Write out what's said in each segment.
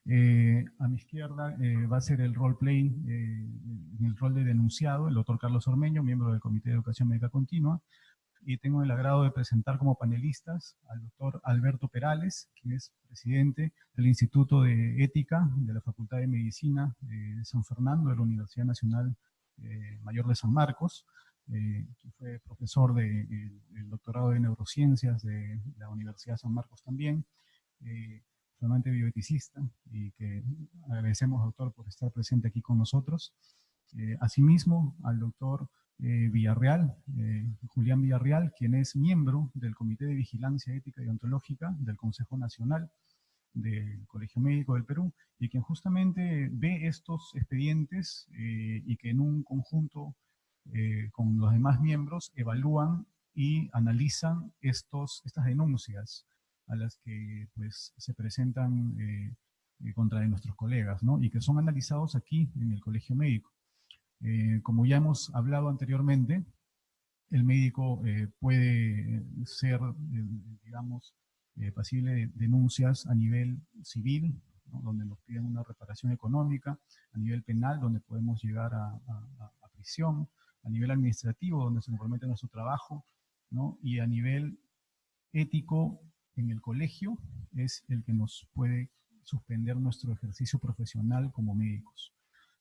A mi izquierda va a ser el role-play, el rol de denunciado, el doctor Carlos Ormeño, miembro del Comité de Educación Médica Continua, y tengo el agrado de presentar como panelistas al doctor Alberto Perales, quien es presidente del Instituto de Ética de la Facultad de Medicina de San Fernando, de la Universidad Nacional Mayor de San Marcos, que fue profesor del doctorado de Neurociencias de la Universidad San Marcos también, formante bioeticista, y que agradecemos, doctor, por estar presente aquí con nosotros. Asimismo, al doctor Villarreal, Julián Villarreal, quien es miembro del Comité de Vigilancia Ética y Ontológica del Consejo Nacional del Colegio Médico del Perú, y quien justamente ve estos expedientes y que en un conjunto con los demás miembros evalúan y analizan estas denuncias a las que pues, se presentan contra de nuestros colegas, ¿no? Y que son analizados aquí en el Colegio Médico. Como ya hemos hablado anteriormente, el médico puede ser, digamos, pasible de denuncias a nivel civil, ¿no? Donde nos piden una reparación económica, a nivel penal, donde podemos llegar a prisión, a nivel administrativo, donde se compromete nuestro trabajo, ¿no? Y a nivel ético, en el colegio, es el que nos puede suspender nuestro ejercicio profesional como médicos,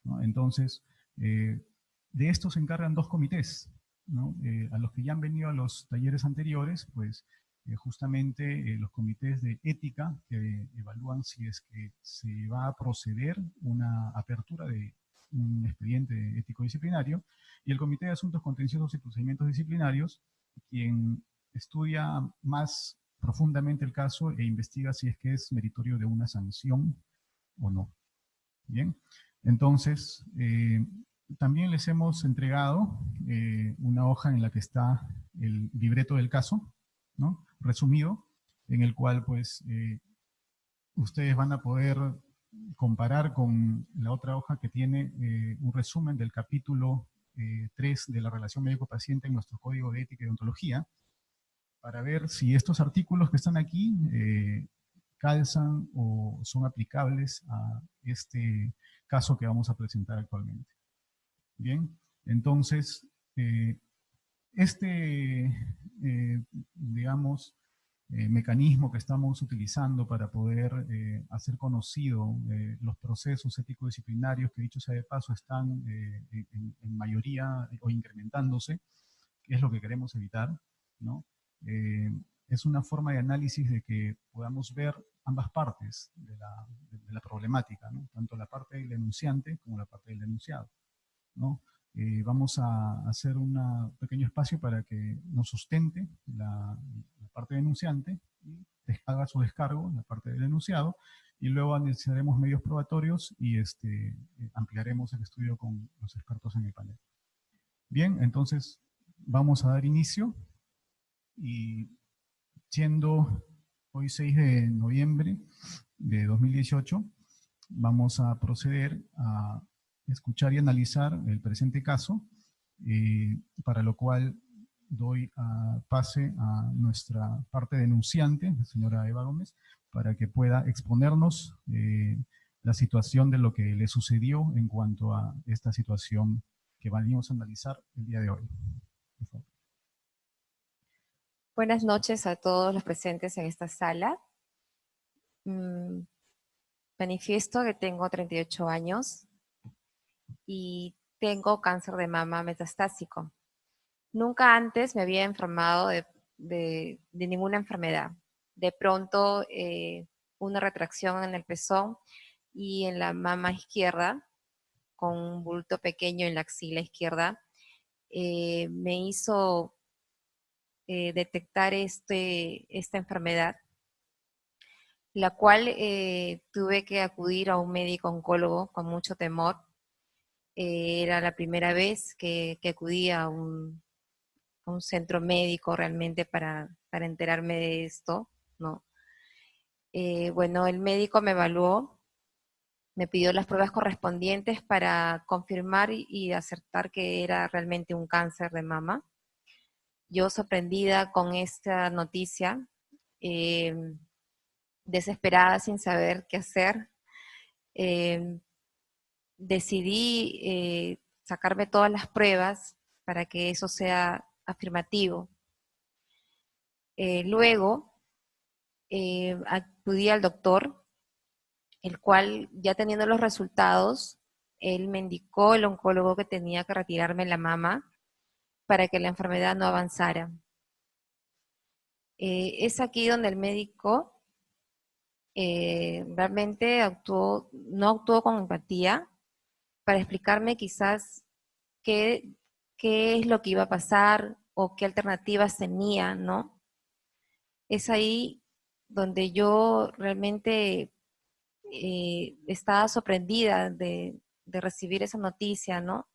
¿no? Entonces, de esto se encargan dos comités, ¿no? A los que ya han venido a los talleres anteriores, pues justamente los comités de ética que evalúan si es que se va a proceder una apertura de un expediente ético-disciplinario, y el Comité de Asuntos Contenciosos y Procedimientos Disciplinarios, quien estudia más profundamente el caso e investiga si es que es meritorio de una sanción o no. Bien, entonces, también les hemos entregado una hoja en la que está el libreto del caso, ¿no? Resumido, en el cual pues ustedes van a poder comparar con la otra hoja que tiene un resumen del capítulo 3 de la relación médico-paciente en nuestro Código de Ética y Ontología, para ver si estos artículos que están aquí calzan o son aplicables a este caso que vamos a presentar actualmente. Bien, entonces, este, digamos, mecanismo que estamos utilizando para poder hacer conocido los procesos ético-disciplinarios, que dicho sea de paso están en mayoría o incrementándose, que es lo que queremos evitar, ¿no? Es una forma de análisis de que podamos ver ambas partes de la problemática, ¿no? Tanto la parte del denunciante como la parte del denunciado, ¿no? Vamos a hacer un pequeño espacio para que nos sustente la parte denunciante y haga su descargo, la parte del denunciado, y luego analizaremos medios probatorios y ampliaremos el estudio con los expertos en el panel. Bien, entonces vamos a dar inicio, y siendo hoy 6 de noviembre de 2018, vamos a proceder a escuchar y analizar el presente caso, para lo cual doy pase a nuestra parte denunciante, la señora Eva Gómez, para que pueda exponernos la situación de lo que le sucedió en cuanto a esta situación que venimos a analizar el día de hoy. Por favor. Buenas noches a todos los presentes en esta sala. Manifiesto que tengo 38 años y tengo cáncer de mama metastásico. Nunca antes me había enfermado de ninguna enfermedad. De pronto, una retracción en el pezón y en la mama izquierda, con un bulto pequeño en la axila izquierda, me hizo detectar esta enfermedad, la cual tuve que acudir a un médico oncólogo con mucho temor. Era la primera vez que acudía a un centro médico realmente para enterarme de esto, ¿no? Bueno, el médico me evaluó, me pidió las pruebas correspondientes para confirmar y acertar que era realmente un cáncer de mama. Yo, sorprendida con esta noticia, desesperada, sin saber qué hacer, eh, decidí sacarme todas las pruebas para que eso sea afirmativo. Luego acudí al doctor, el cual ya teniendo los resultados, él me indicó, el oncólogo, que tenía que retirarme la mama para que la enfermedad no avanzara. Es aquí donde el médico realmente no actuó con empatía para explicarme quizás qué, qué es lo que iba a pasar o qué alternativas tenía, ¿no? Es ahí donde yo realmente estaba sorprendida de recibir esa noticia, ¿no?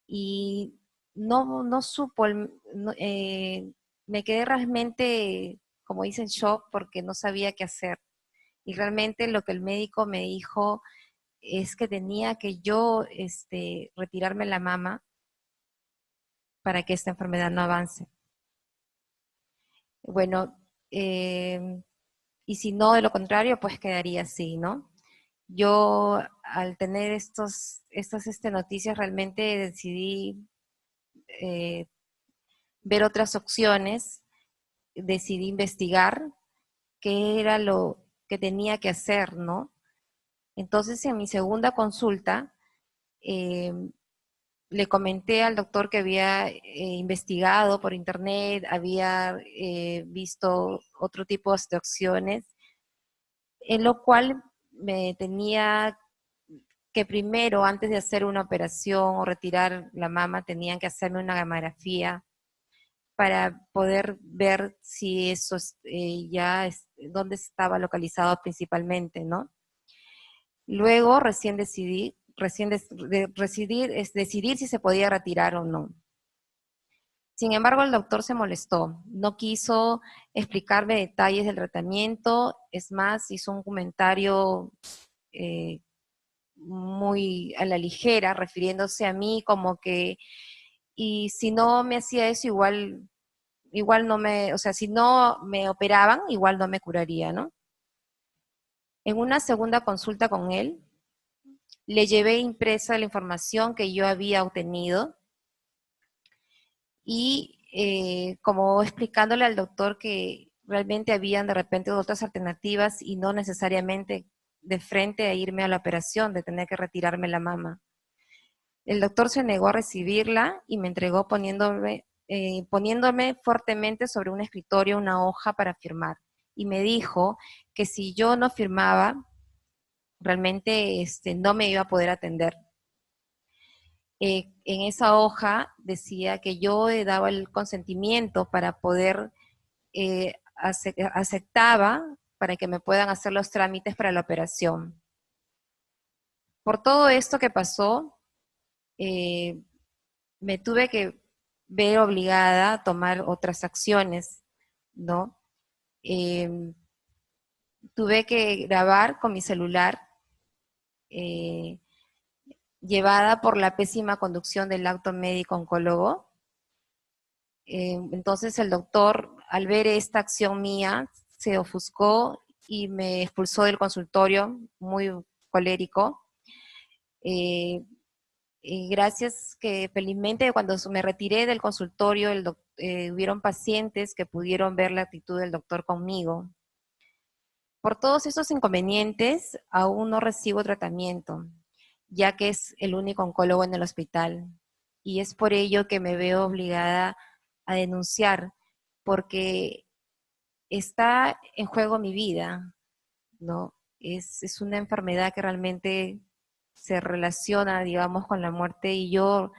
Y no supo, me quedé realmente, como dicen, shock, porque no sabía qué hacer. Y realmente lo que el médico me dijo es que tenía que yo retirarme la mama para que esta enfermedad no avance. Bueno, y si no, de lo contrario, pues quedaría así, ¿no? Yo, al tener estas noticias, realmente decidí eh, ver otras opciones, decidí investigar qué era lo que tenía que hacer, ¿no? Entonces, en mi segunda consulta, eh, le comenté al doctor que había investigado por internet, había visto otro tipo de opciones, en lo cual me tenía que primero, antes de hacer una operación o retirar la mama, tenían que hacerme una gamografía para poder ver si eso dónde estaba localizado principalmente, ¿no? Luego recién decidí, decidir si se podía retirar o no. Sin embargo, el doctor se molestó, no quiso explicarme detalles del tratamiento, es más, hizo un comentario eh, muy a la ligera, refiriéndose a mí como que, y si no me hacía eso, igual no o sea, si no me operaban, igual no me curaría, ¿no? En una segunda consulta con él, le llevé impresa la información que yo había obtenido y como explicándole al doctor que realmente habían de repente otras alternativas y no necesariamente de frente a irme a la operación, de tener que retirarme la mama. El doctor se negó a recibirla y me entregó poniéndome fuertemente sobre un escritorio una hoja para firmar. Y me dijo que si yo no firmaba, realmente no me iba a poder atender. En esa hoja decía que yo daba el consentimiento para poder, aceptaba para que me puedan hacer los trámites para la operación. Por todo esto que pasó, eh, me tuve que ver obligada a tomar otras acciones, ¿no? Eh, Tuve que grabar con mi celular, eh, llevada por la pésima conducción del acto médico oncólogo. Entonces el doctor, al ver esta acción mía, se ofuscó y me expulsó del consultorio, muy colérico. Eh, y gracias que felizmente cuando me retiré del consultorio, hubieron pacientes que pudieron ver la actitud del doctor conmigo. Por todos esos inconvenientes, aún no recibo tratamiento, ya que es el único oncólogo en el hospital. Y es por ello que me veo obligada a denunciar, porque está en juego mi vida, ¿no? Es una enfermedad que realmente se relaciona, digamos, con la muerte, y yo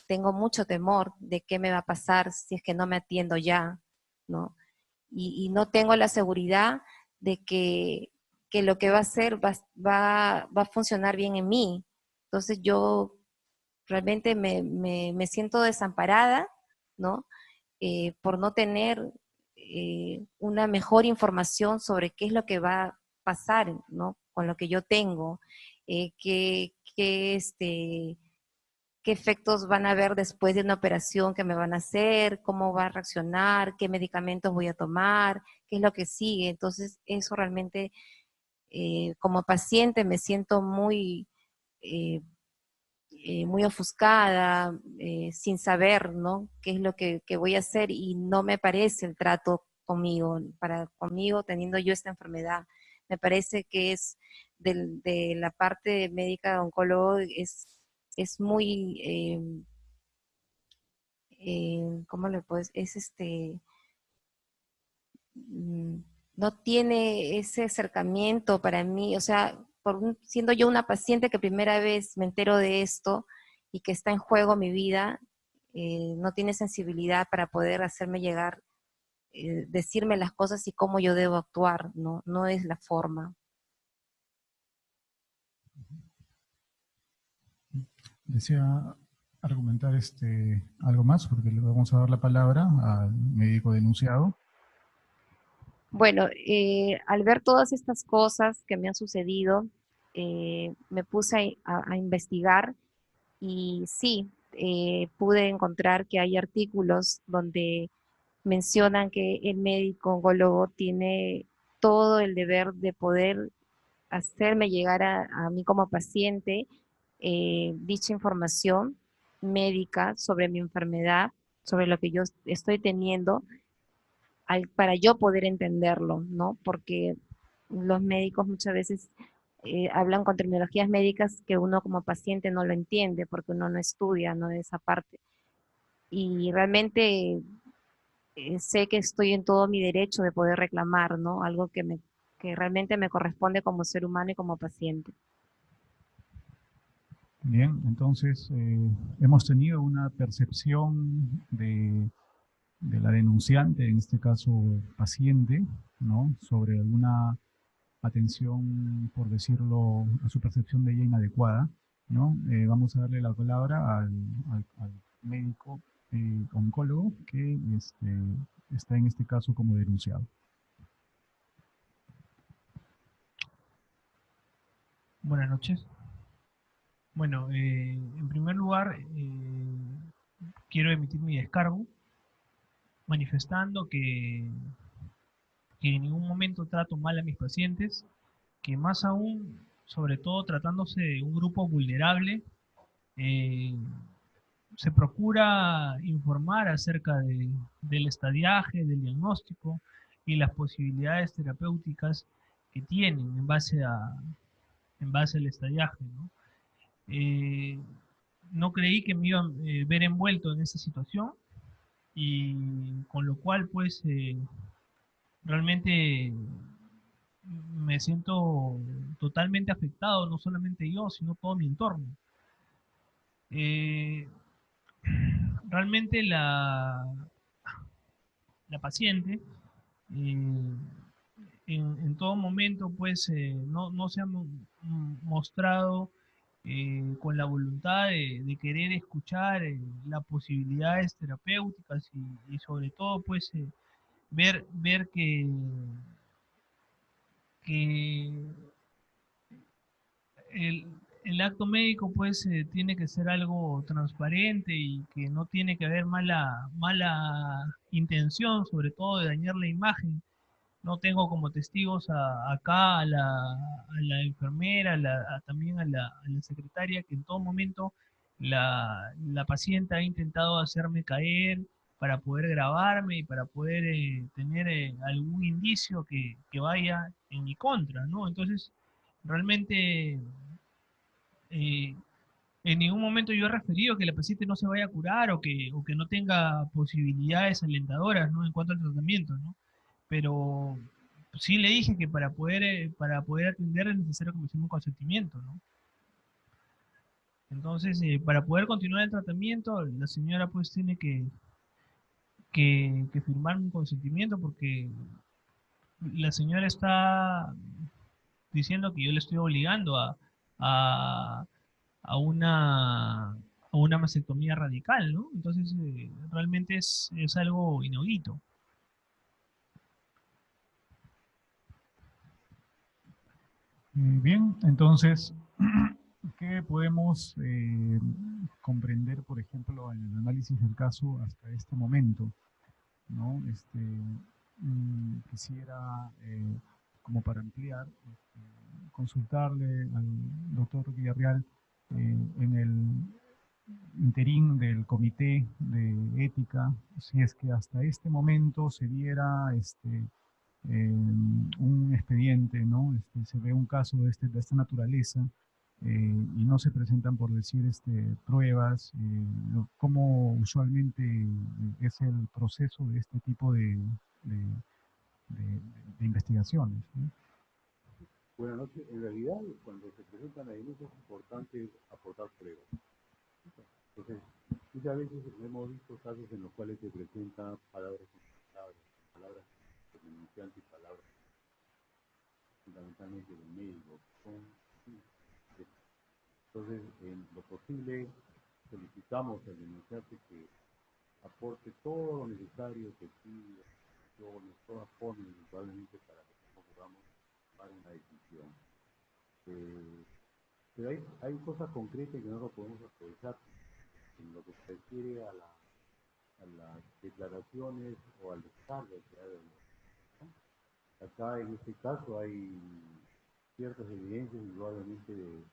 tengo mucho temor de qué me va a pasar si es que no me atiendo ya, ¿no? Y no tengo la seguridad de que lo que va a hacer va a funcionar bien en mí. Entonces yo realmente me siento desamparada, ¿no? Por no tener una mejor información sobre qué es lo que va a pasar, ¿no? Con lo que yo tengo, qué efectos van a haber después de una operación que me van a hacer, cómo va a reaccionar, qué medicamentos voy a tomar, qué es lo que sigue. Entonces, eso realmente como paciente me siento eh, muy ofuscada, sin saber, ¿no? Qué es lo que voy a hacer y no me parece el trato conmigo teniendo yo esta enfermedad. Me parece que es de la parte médica de oncólogo es muy, ¿cómo le puedes? Es mm, no tiene ese acercamiento para mí, o sea, siendo yo una paciente que primera vez me entero de esto y que está en juego mi vida, no tiene sensibilidad para poder hacerme llegar, decirme las cosas y cómo yo debo actuar, ¿no? No es la forma. Desea argumentar algo más, porque le vamos a dar la palabra al médico denunciado. Bueno, al ver todas estas cosas que me han sucedido, me puse a investigar y sí, pude encontrar que hay artículos donde mencionan que el médico oncólogo tiene todo el deber de poder hacerme llegar a mí como paciente dicha información médica sobre mi enfermedad, sobre lo que yo estoy teniendo, para yo poder entenderlo, ¿no? Porque los médicos muchas veces hablan con terminologías médicas que uno como paciente no lo entiende porque uno no estudia, ¿no? De esa parte. Y realmente sé que estoy en todo mi derecho de poder reclamar, ¿no? Algo que realmente me corresponde como ser humano y como paciente. Bien, entonces hemos tenido una percepción de la denunciante, en este caso paciente, ¿no? Sobre alguna atención, por decirlo, a su percepción de ella inadecuada, ¿no? Vamos a darle la palabra al médico oncólogo que está en este caso como denunciado. Buenas noches. Bueno, en primer lugar, quiero emitir mi descargo manifestando que en ningún momento trato mal a mis pacientes, que más aún, sobre todo tratándose de un grupo vulnerable, eh, se procura informar acerca del estadiaje, del diagnóstico y las posibilidades terapéuticas que tienen en base al estadiaje, ¿no? Eh, no creí que me iba a ver envuelto en esa situación y con lo cual pues realmente me siento totalmente afectado, no solamente yo, sino todo mi entorno. Eh, realmente la paciente eh, en todo momento pues no se ha mostrado con la voluntad de querer escuchar las posibilidades terapéuticas y sobre todo pues ver que el, el acto médico pues tiene que ser algo transparente y que no tiene que haber mala intención, sobre todo de dañar la imagen. No tengo como testigos acá a la enfermera, también a la secretaria, que en todo momento la paciente ha intentado hacerme caer para poder grabarme y para poder tener algún indicio que vaya en mi contra, ¿no? Entonces, realmente eh, en ningún momento yo he referido que la paciente no se vaya a curar o que no tenga posibilidades alentadoras, ¿no? En cuanto al tratamiento, ¿no? Pero sí le dije que para poder atender es necesario que me hiciera un consentimiento, ¿no? Entonces, para poder continuar el tratamiento, la señora pues tiene que firmar un consentimiento porque la señora está diciendo que yo le estoy obligando a, a una, a una mastectomía radical, ¿no? Entonces, realmente es algo inaudito. Bien, entonces, ¿qué podemos comprender, por ejemplo, en el análisis del caso hasta este momento? ¿No? Quisiera, como para ampliar, consultarle al doctor Villarreal en el interín del comité de ética, si es que hasta este momento se diera un expediente, ¿no? Se ve un caso de esta naturaleza y no se presentan, por decir, pruebas, cómo usualmente es el proceso de este tipo de- de investigaciones, ¿no? Buenas noches. En realidad, cuando se presentan las denuncias es importante aportar pruebas. Entonces, muchas veces hemos visto casos en los cuales se presentan palabras palabras del denunciante y palabras fundamentalmente del médico. Entonces, en lo posible, solicitamos al denunciante que aporte todo lo necesario, testigos, todas formas indudablemente para que podamos tomar una decisión. Pero hay cosas concretas que no lo podemos aprovechar en lo que se refiere a las declaraciones o al descargo que hay, ¿no? Acá en este caso hay ciertas evidencias indudablemente de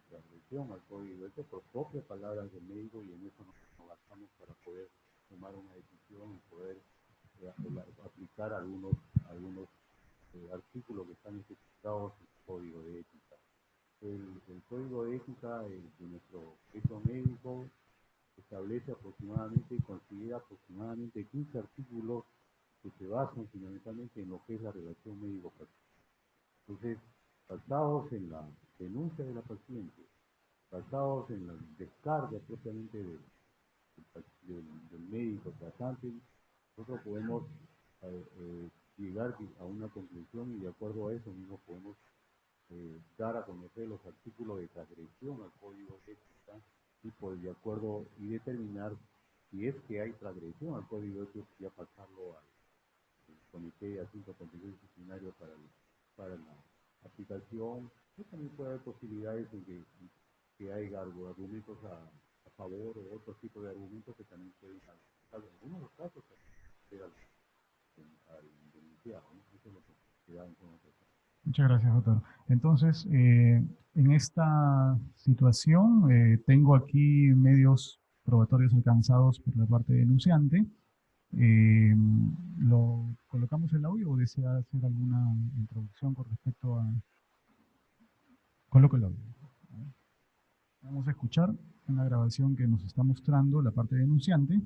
transgresión al código ético por propias palabras del médico, y en eso nos basamos para poder tomar una decisión y poder aplicar algunos artículos que están especificados en el código de ética. El código de ética de nuestro proceso médico establece aproximadamente y considera aproximadamente 15 artículos que se basan fundamentalmente en lo que es la relación médico-paciente. Entonces, basados en la denuncia de la paciente, basados en la descarga propiamente del médico tratante, nosotros podemos llegar a una conclusión, y de acuerdo a eso mismo podemos dar a conocer los artículos de transgresión al código de ética de acuerdo y determinar si es que hay transgresión al código ético, ya pasarlo al comité de asuntos contenciosos disciplinarios para la aplicación. Y también puede haber posibilidades en que haya argumentos a favor o otro tipo de argumentos que también pueden en algunos de los casos al denunciado, ¿no? Eso es lo que se da en toda ocasión. Muchas gracias, doctor. Entonces, en esta situación, tengo aquí medios probatorios alcanzados por la parte denunciante. ¿Lo colocamos el audio o desea hacer alguna introducción con respecto a...? Coloco el audio. Vamos a escuchar una grabación que nos está mostrando la parte denunciante.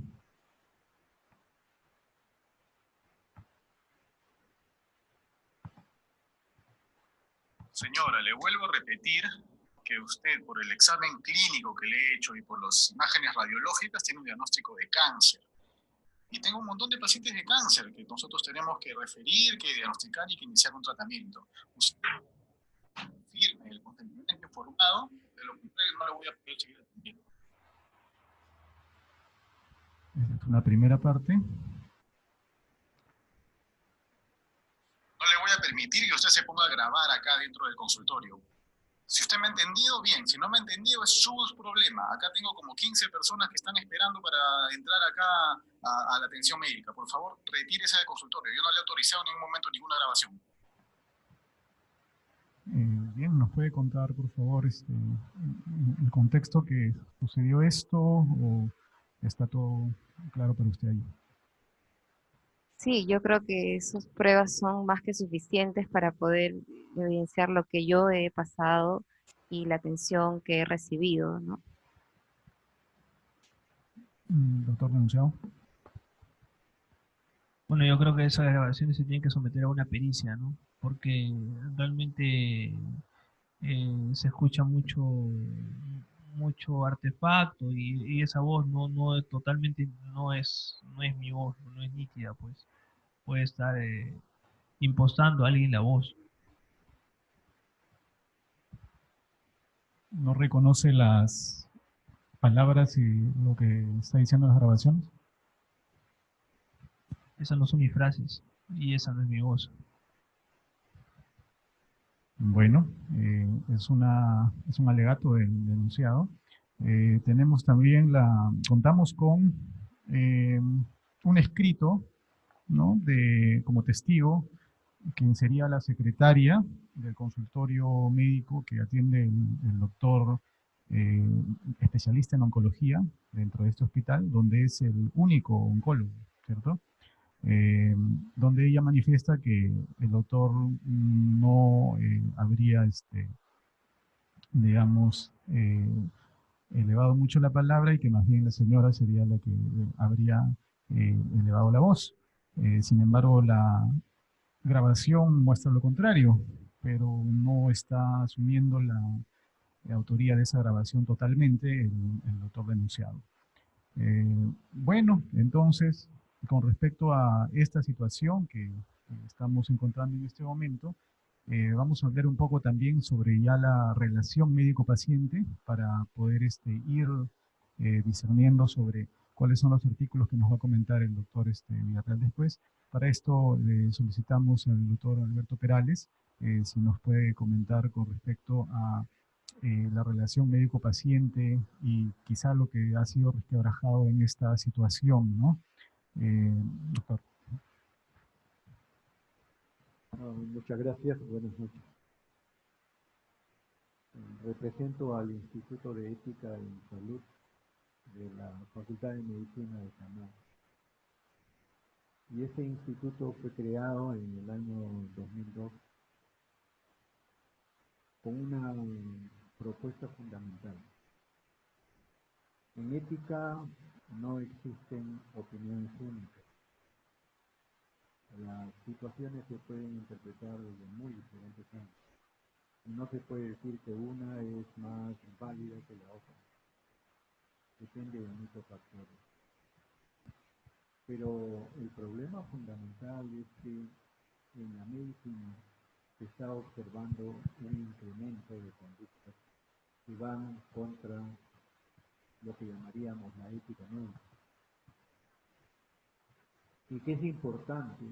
Señora, le vuelvo a repetir que usted, por el examen clínico que le he hecho y por las imágenes radiológicas, tiene un diagnóstico de cáncer. Y tengo un montón de pacientes de cáncer que nosotros tenemos que referir, que diagnosticar y que iniciar un tratamiento. Usted firme el consentimiento informado, de lo contrario no le voy a poder seguir atendiendo. Esta es una primera parte. No le voy a permitir que usted se ponga a grabar acá dentro del consultorio. Si usted me ha entendido, bien. Si no me ha entendido, es su problema. Acá tengo como 15 personas que están esperando para entrar acá a la atención médica. Por favor, retírese del consultorio. Yo no le he autorizado en ningún momento ninguna grabación. Bien, ¿nos puede contar, por favor, el contexto que sucedió esto, o está todo claro para usted ahí? Sí, yo creo que esas pruebas son más que suficientes para poder evidenciar lo que yo he pasado y la atención que he recibido, ¿no? Doctor denunciado. Bueno, yo creo que esas grabaciones se tienen que someter a una pericia, ¿no? Porque realmente se escucha mucho artefacto y esa voz no es totalmente, no es mi voz, no es nítida, pues. Puede estar impostando a alguien la voz. ¿No reconoce las palabras y lo que está diciendo en las grabaciones? Esas no son mis frases y esa no es mi voz. Bueno, es un alegato del denunciado. Tenemos también contamos con un escrito, ¿no?, como testigo quien sería la secretaria del consultorio médico que atiende el doctor eh, especialista en oncología dentro de este hospital, donde es el único oncólogo, ¿cierto? Donde ella manifiesta que el doctor no habría, digamos, elevado mucho la palabra y que más bien la señora sería la que habría elevado la voz. Sin embargo, la grabación muestra lo contrario, pero no está asumiendo la autoría de esa grabación totalmente el doctor denunciado. Bueno, entonces, con respecto a esta situación que estamos encontrando en este momento, vamos a hablar un poco también sobre ya la relación médico-paciente para poder ir discerniendo sobre cuáles son los artículos que nos va a comentar el doctor Villarreal después. Para esto le solicitamos al doctor Alberto Perales si nos puede comentar con respecto a la relación médico-paciente y quizá lo que ha sido resquebrajado en esta situación, ¿no? Doctor. Muchas gracias, buenas noches. Represento al Instituto de Ética en Salud de la Facultad de Medicina de Canadá. Y este instituto fue creado en el año 2002 con una propuesta fundamental. En ética no existen opiniones únicas. Las situaciones se pueden interpretar desde muy diferentes ángulos. No se puede decir que una es más válida que la otra. Depende de muchos factores. Pero el problema fundamental es que en la medicina se está observando un incremento de conductas que van contra lo que llamaríamos la ética médica. Y que es importante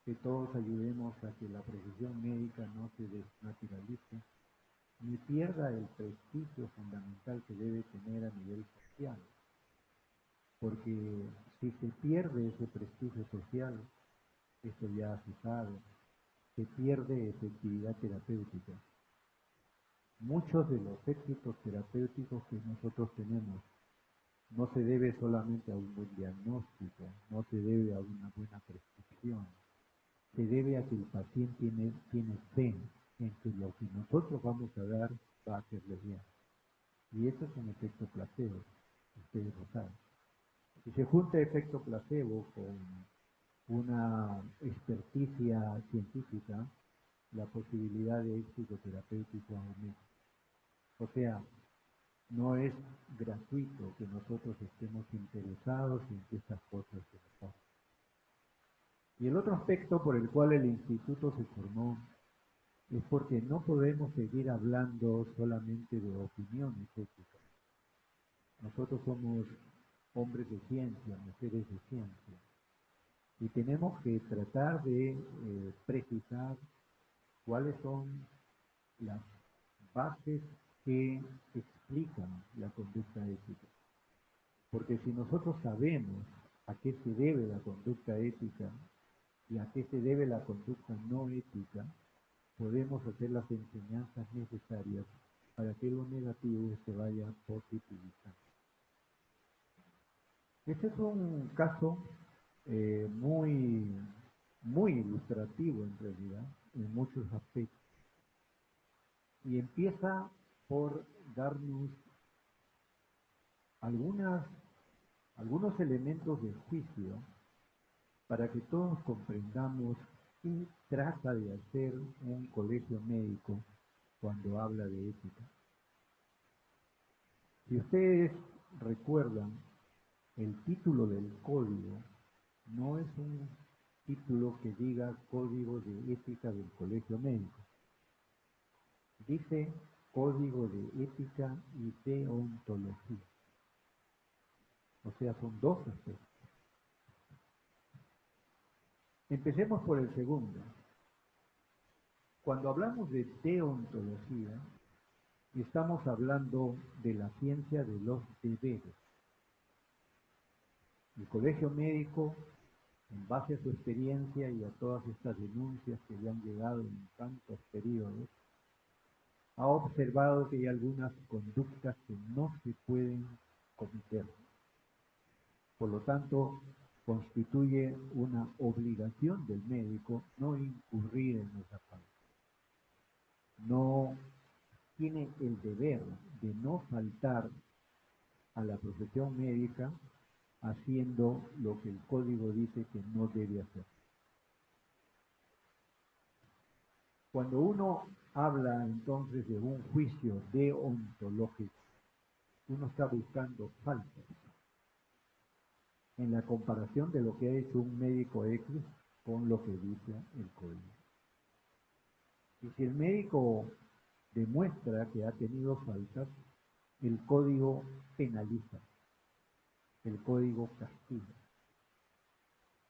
que todos ayudemos a que la profesión médica no se desnaturalice ni pierda el prestigio fundamental que debe tener a nivel social. Porque si se pierde ese prestigio social, esto ya se sabe, se pierde efectividad terapéutica. Muchos de los éxitos terapéuticos que nosotros tenemos no se debe solamente a un buen diagnóstico, no se debe a una buena prescripción, se debe a que el paciente tiene fe en que lo que nosotros vamos a dar va a hacerle bien. Y eso es un efecto placebo, ustedes lo saben. Si se junta efecto placebo con una experticia científica, la posibilidad de éxito terapéutico aumenta. O sea, no es gratuito que nosotros estemos interesados en que estas cosas se pasen. Y el otro aspecto por el cual el instituto se formó es porque no podemos seguir hablando solamente de opiniones éticas. Nosotros somos hombres de ciencia, mujeres de ciencia, y tenemos que tratar de precisar cuáles son las bases que explican la conducta ética. Porque si nosotros sabemos a qué se debe la conducta ética y a qué se debe la conducta no ética, podemos hacer las enseñanzas necesarias para que lo negativo se vaya positivizando. Este es un caso muy ilustrativo en realidad, en muchos aspectos. Y empieza por darnos algunos elementos de juicio para que todos comprendamos qué trata de hacer un colegio médico cuando habla de ética. Si ustedes recuerdan, el título del código no es un título que diga Código de Ética del Colegio Médico. Dice Código de Ética y Deontología. O sea, son dos aspectos. Empecemos por el segundo. Cuando hablamos de deontología, estamos hablando de la ciencia de los deberes. El colegio médico en base a su experiencia y a todas estas denuncias que le han llegado en tantos periodos, ha observado que hay algunas conductas que no se pueden cometer. Por lo tanto, constituye una obligación del médico no incurrir en esa falta. No tiene el deber de no faltar a la profesión médica haciendo lo que el código dice que no debe hacer. Cuando uno habla entonces de un juicio deontológico, uno está buscando faltas en la comparación de lo que ha hecho un médico X con lo que dice el código. Y si el médico demuestra que ha tenido faltas, el código penaliza, el código castiga,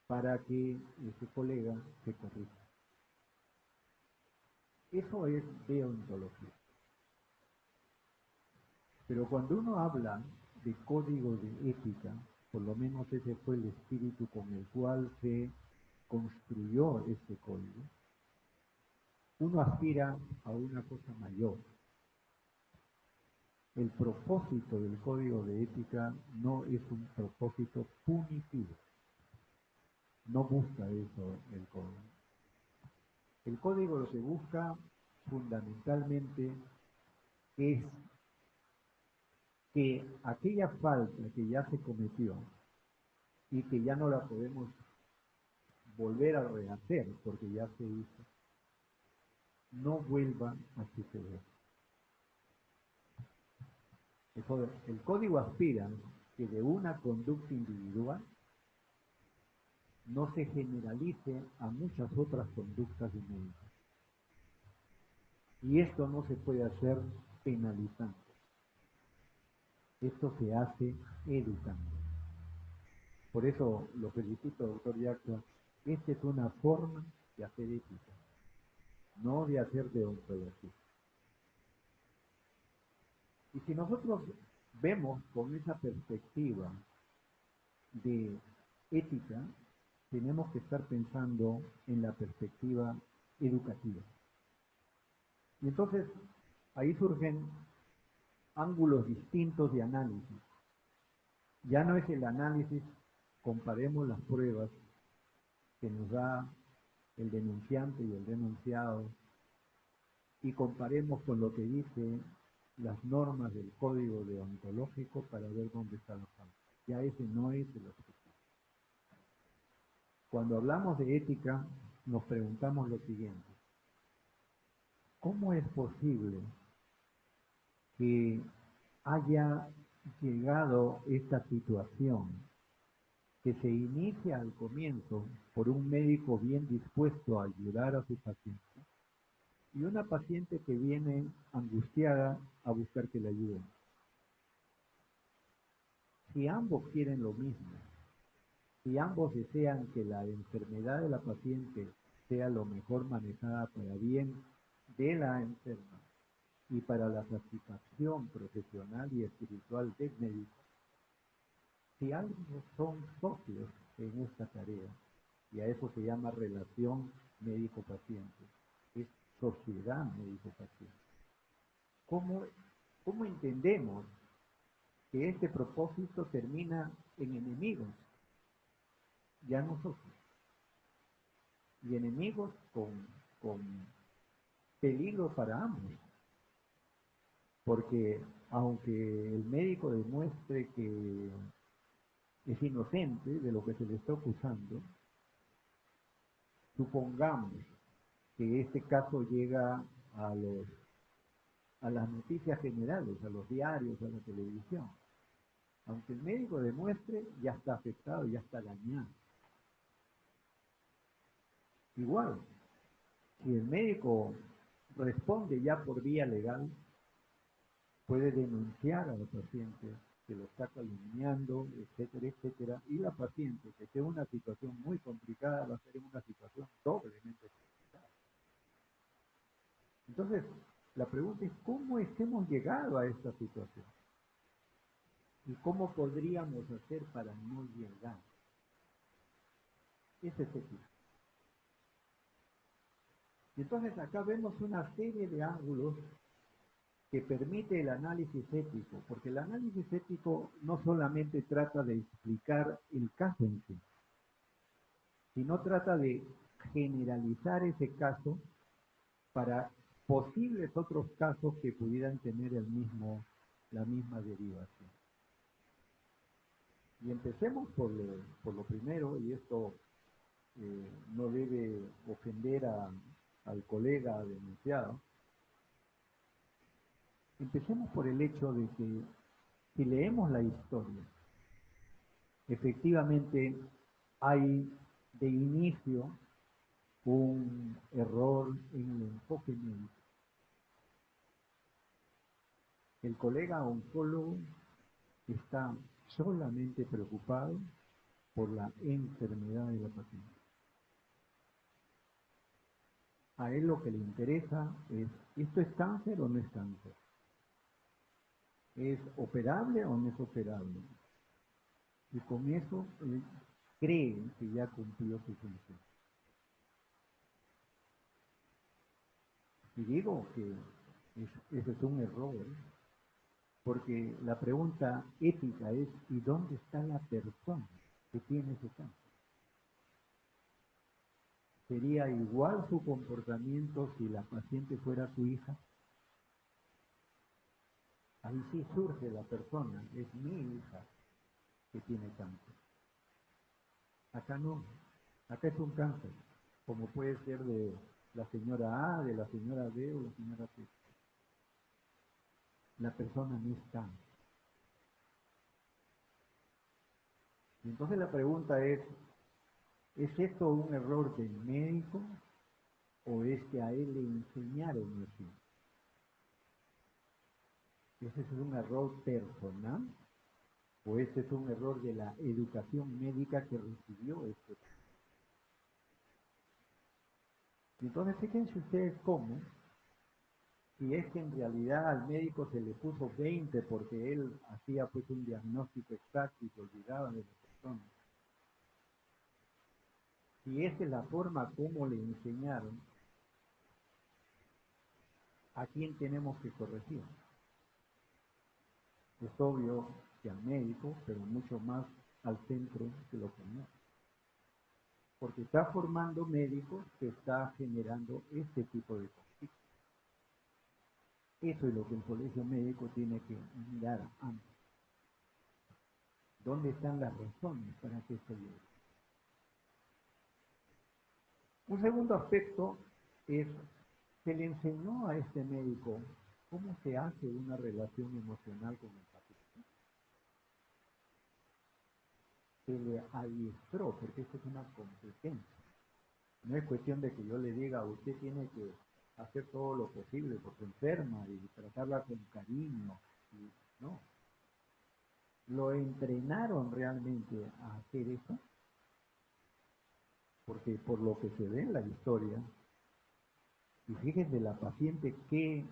para que ese colega se corrija. Eso es deontología. Pero cuando uno habla de código de ética, por lo menos ese fue el espíritu con el cual se construyó este código, uno aspira a una cosa mayor. El propósito del código de ética no es un propósito punitivo. No busca eso el código. El código lo que busca fundamentalmente es que aquella falta que ya se cometió y que ya no la podemos volver a rehacer porque ya se hizo, no vuelva a suceder. El código aspira que de una conducta individual no se generalice a muchas otras conductas de médicos. Y esto no se puede hacer penalizando. Esto se hace educando. Por eso lo felicito, doctor Yacua. Esta es una forma de hacer ética, no de hacer deontología. Y si nosotros vemos con esa perspectiva de ética, tenemos que estar pensando en la perspectiva educativa. Y entonces ahí surgen ángulos distintos de análisis. Ya no es el análisis, comparemos las pruebas que nos da el denunciante y el denunciado y comparemos con lo que dicen las normas del código deontológico para ver dónde está la falta. Ya ese no es el objetivo. Cuando hablamos de ética, nos preguntamos lo siguiente: ¿cómo es posible que haya llegado esta situación que se inicia al comienzo por un médico bien dispuesto a ayudar a su paciente y una paciente que viene angustiada a buscar que le ayuden? Si ambos quieren lo mismo, si ambos desean que la enfermedad de la paciente sea lo mejor manejada para bien de la enferma y para la satisfacción profesional y espiritual del médico, si ambos son socios en esta tarea, y a eso se llama relación médico-paciente, es sociedad médico-paciente. ¿Cómo entendemos que este propósito termina en enemigos? Ya no socios. Y enemigos con peligro para ambos. Porque aunque el médico demuestre que es inocente de lo que se le está acusando, supongamos que este caso llega a las noticias generales, a los diarios, a la televisión. Aunque el médico demuestre, ya está afectado, ya está dañado. Igual, si el médico responde ya por vía legal, puede denunciar a la paciente que lo está calumniando, etcétera, etcétera, y la paciente, que esté en una situación muy complicada, va a ser en una situación doblemente complicada. Entonces, la pregunta es, ¿cómo es que hemos llegado a esta situación? ¿Y cómo podríamos hacer para no llegar? Ese es ético. Y entonces acá vemos una serie de ángulos que permite el análisis ético, porque el análisis ético no solamente trata de explicar el caso en sí, sino trata de generalizar ese caso para posibles otros casos que pudieran tener la misma derivación. Y empecemos por lo primero, y esto no debe ofender al colega denunciado. Empecemos por el hecho de que si leemos la historia, efectivamente hay de inicio un error en el enfoque médico. El colega oncólogo está solamente preocupado por la enfermedad de la paciente. A él lo que le interesa es, ¿esto es cáncer o no es cáncer? ¿Es operable o no es operable? Y con eso él cree que ya cumplió su función. Y digo que ese es un error, porque la pregunta ética es, ¿y dónde está la persona que tiene ese cáncer? ¿Sería igual su comportamiento si la paciente fuera su hija? Ahí sí surge la persona, es mi hija que tiene cáncer. Acá no, acá es un cáncer, como puede ser de la señora A, de la señora B o la señora C. La persona no está. Y entonces la pregunta es esto un error del médico o es que a él le enseñaron así? ¿Ese es un error personal o ese es un error de la educación médica que recibió esto? Entonces fíjense ustedes cómo, si es que en realidad al médico se le puso 20 porque él hacía pues un diagnóstico exacto y se olvidaba de la persona. Si esa es la forma como le enseñaron, ¿a quién tenemos que corregir? Es obvio que al médico, pero mucho más al centro que lo formó. Porque está formando médicos que está generando este tipo de conflictos. Eso es lo que el colegio médico tiene que mirar antes. ¿Dónde están las razones para que esto llegue? Un segundo aspecto es, se le enseñó a este médico cómo se hace una relación emocional con el paciente. Se le adiestró, porque esto es una competencia. No es cuestión de que yo le diga, usted tiene que hacer todo lo posible por su enferma y tratarla con cariño. No. ¿Lo entrenaron realmente a hacer eso? Porque por lo que se ve en la historia, y fíjense la paciente qué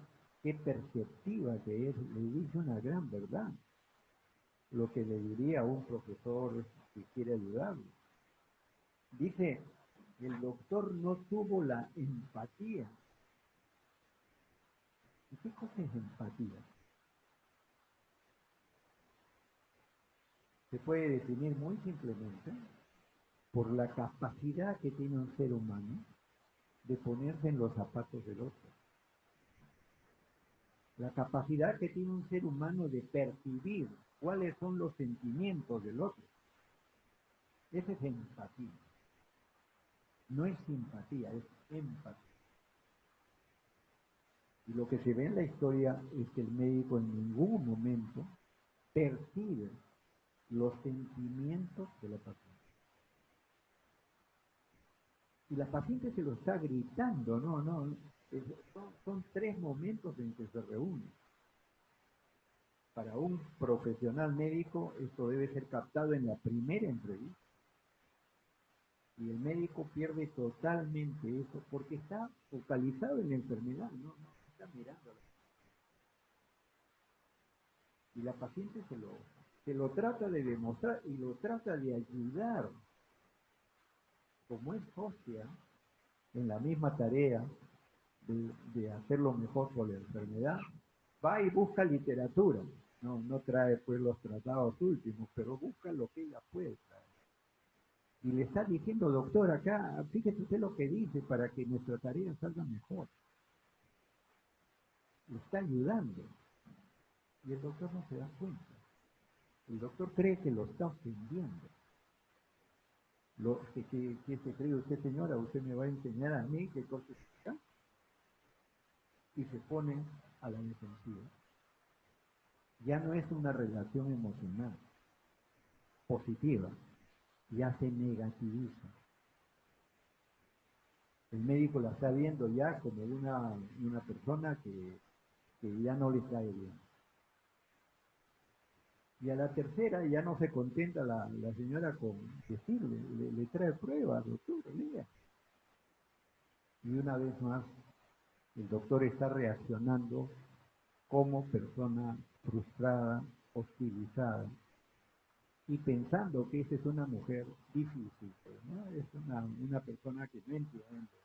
perceptiva que es, le dice una gran verdad. Lo que le diría a un profesor que quiere ayudarlo. Dice, el doctor no tuvo la empatía. ¿Y qué cosa es empatía? Se puede definir muy simplemente por la capacidad que tiene un ser humano de ponerse en los zapatos del otro. La capacidad que tiene un ser humano de percibir cuáles son los sentimientos del otro. Esa es empatía. No es simpatía, es empatía. Y lo que se ve en la historia es que el médico en ningún momento percibe los sentimientos de la paciente. Y la paciente se lo está gritando, son 3 momentos en que se reúnen. Para un profesional médico esto debe ser captado en la primera entrevista. Y el médico pierde totalmente eso porque está focalizado en la enfermedad, no está mirando. Y la paciente se lo trata de demostrar y lo trata de ayudar. como es socia en la misma tarea de hacerlo mejor por la enfermedad, va y busca literatura. No trae pues los tratados últimos, pero busca lo que ella puede traer. Y le está diciendo, doctor, acá, fíjese usted lo que dice para que nuestra tarea salga mejor. Le está ayudando. Y el doctor no se da cuenta. El doctor cree que lo está ofendiendo. ¿Qué se cree usted, señora? ¿Usted me va a enseñar a mí qué cosa es acá? Y se pone a la defensiva. Ya no es una relación emocional positiva, ya se negativiza. El médico la está viendo ya como una persona que ya no le cae bien. Y a la tercera ya no se contenta la señora con decirle, le trae pruebas, doctor, lea. Y una vez más, el doctor está reaccionando como persona frustrada, hostilizada, y pensando que esa es una mujer difícil, ¿no? Es una persona que no entiende,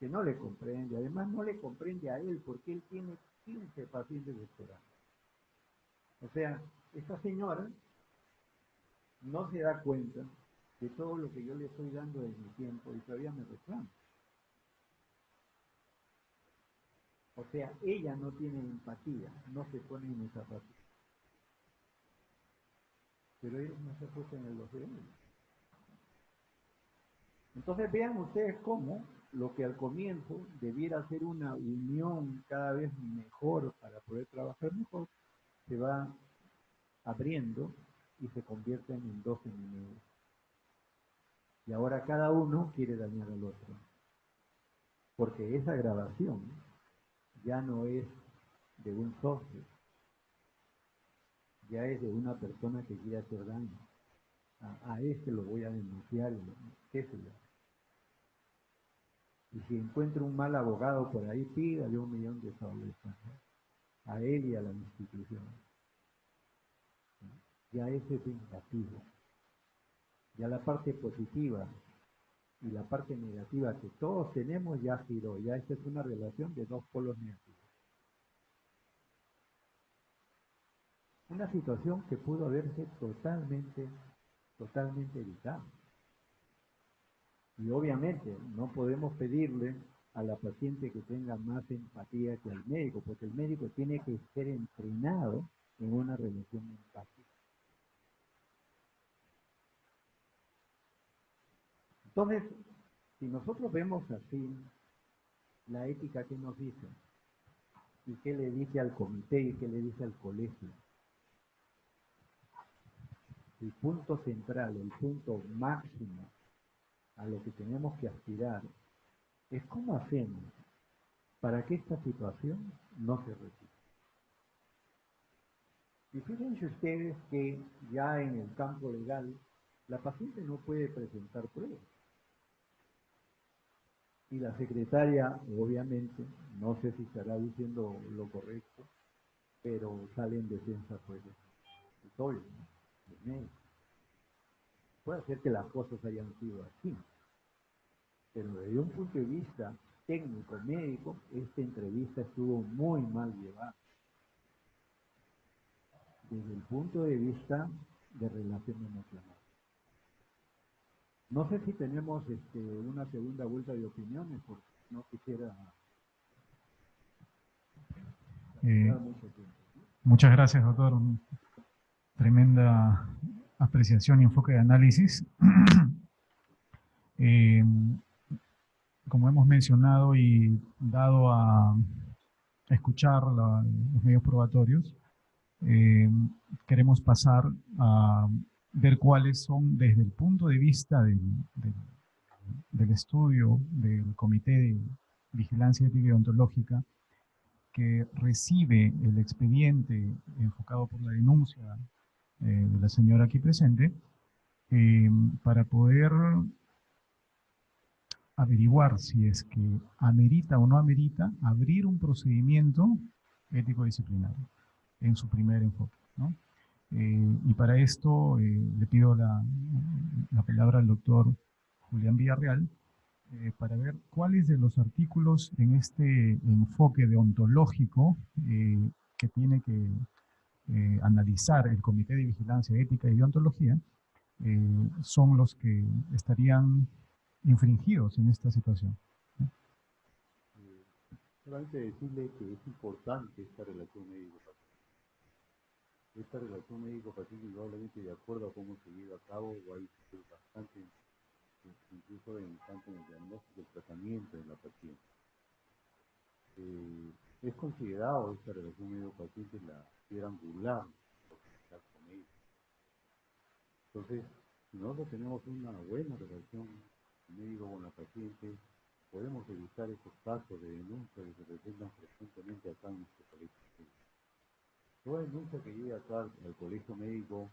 que no le comprende, además no le comprende a él porque él tiene 15 pacientes esperados. O sea, esta señora no se da cuenta de todo lo que yo le estoy dando de mi tiempo y todavía me reclama. O sea, ella no tiene empatía, no se pone en esa parte. Pero ellos no se pueden en los de ellos. Entonces vean ustedes cómo lo que al comienzo debiera ser una unión cada vez mejor para poder trabajar mejor, se va abriendo y se convierten en dos enemigos. Y ahora cada uno quiere dañar al otro. Porque esa grabación ya no es de un socio, ya es de una persona que quiere hacer daño. A este lo voy a denunciar, qué sé yo. Y si encuentro un mal abogado por ahí, pídale $1 millón de soles, ¿no? A él y a la institución. Ya ese es negativo. Ya la parte positiva y la parte negativa que todos tenemos ya giró. Ya esta es una relación de dos polos negativos. Una situación que pudo haberse totalmente evitada. Y obviamente no podemos pedirle a la paciente que tenga más empatía que al médico, porque el médico tiene que ser entrenado en una relación empática. Entonces, si nosotros vemos así la ética que nos dice, y qué le dice al comité y qué le dice al colegio, el punto central, el punto máximo a lo que tenemos que aspirar es cómo hacemos para que esta situación no se repita. Y fíjense ustedes que ya en el campo legal la paciente no puede presentar pruebas. Y la secretaria, obviamente, no sé si estará diciendo lo correcto, pero sale en defensa pues del territorio, ¿no? Del médico. Puede ser que las cosas hayan sido así, pero desde un punto de vista técnico, médico, esta entrevista estuvo muy mal llevada. Desde el punto de vista de relación emocional. No sé si tenemos una segunda vuelta de opiniones, porque no quisiera dar mucho tiempo. Muchas gracias, doctor. Tremenda apreciación y enfoque de análisis. Como hemos mencionado y dado a escuchar los medios probatorios, queremos pasar a ver cuáles son, desde el punto de vista del estudio del Comité de Vigilancia Ética y Deontológica, que recibe el expediente enfocado por la denuncia de la señora aquí presente, para poder averiguar si es que amerita o no amerita abrir un procedimiento ético-disciplinario en su primer enfoque, ¿no? Y para esto le pido la palabra al doctor Julián Villarreal, para ver cuáles de los artículos en este enfoque deontológico que tiene que analizar el Comité de Vigilancia, Ética y Deontología son los que estarían infringidos en esta situación. Solamente decirle que es importante esta relación médico-paciente. Esta relación médico-paciente, indudablemente, de acuerdo a cómo se lleva a cabo, va a ir bastante, incluso tanto en el diagnóstico y el tratamiento de la paciente. Es considerado esta relación médico-paciente la piedra angular del acto médico. Entonces, si nosotros tenemos una buena relación médico con la paciente, podemos evitar esos casos de denuncia que se presentan frecuentemente acá en nuestro colegio médico. Toda denuncia que llegue acá al colegio médico,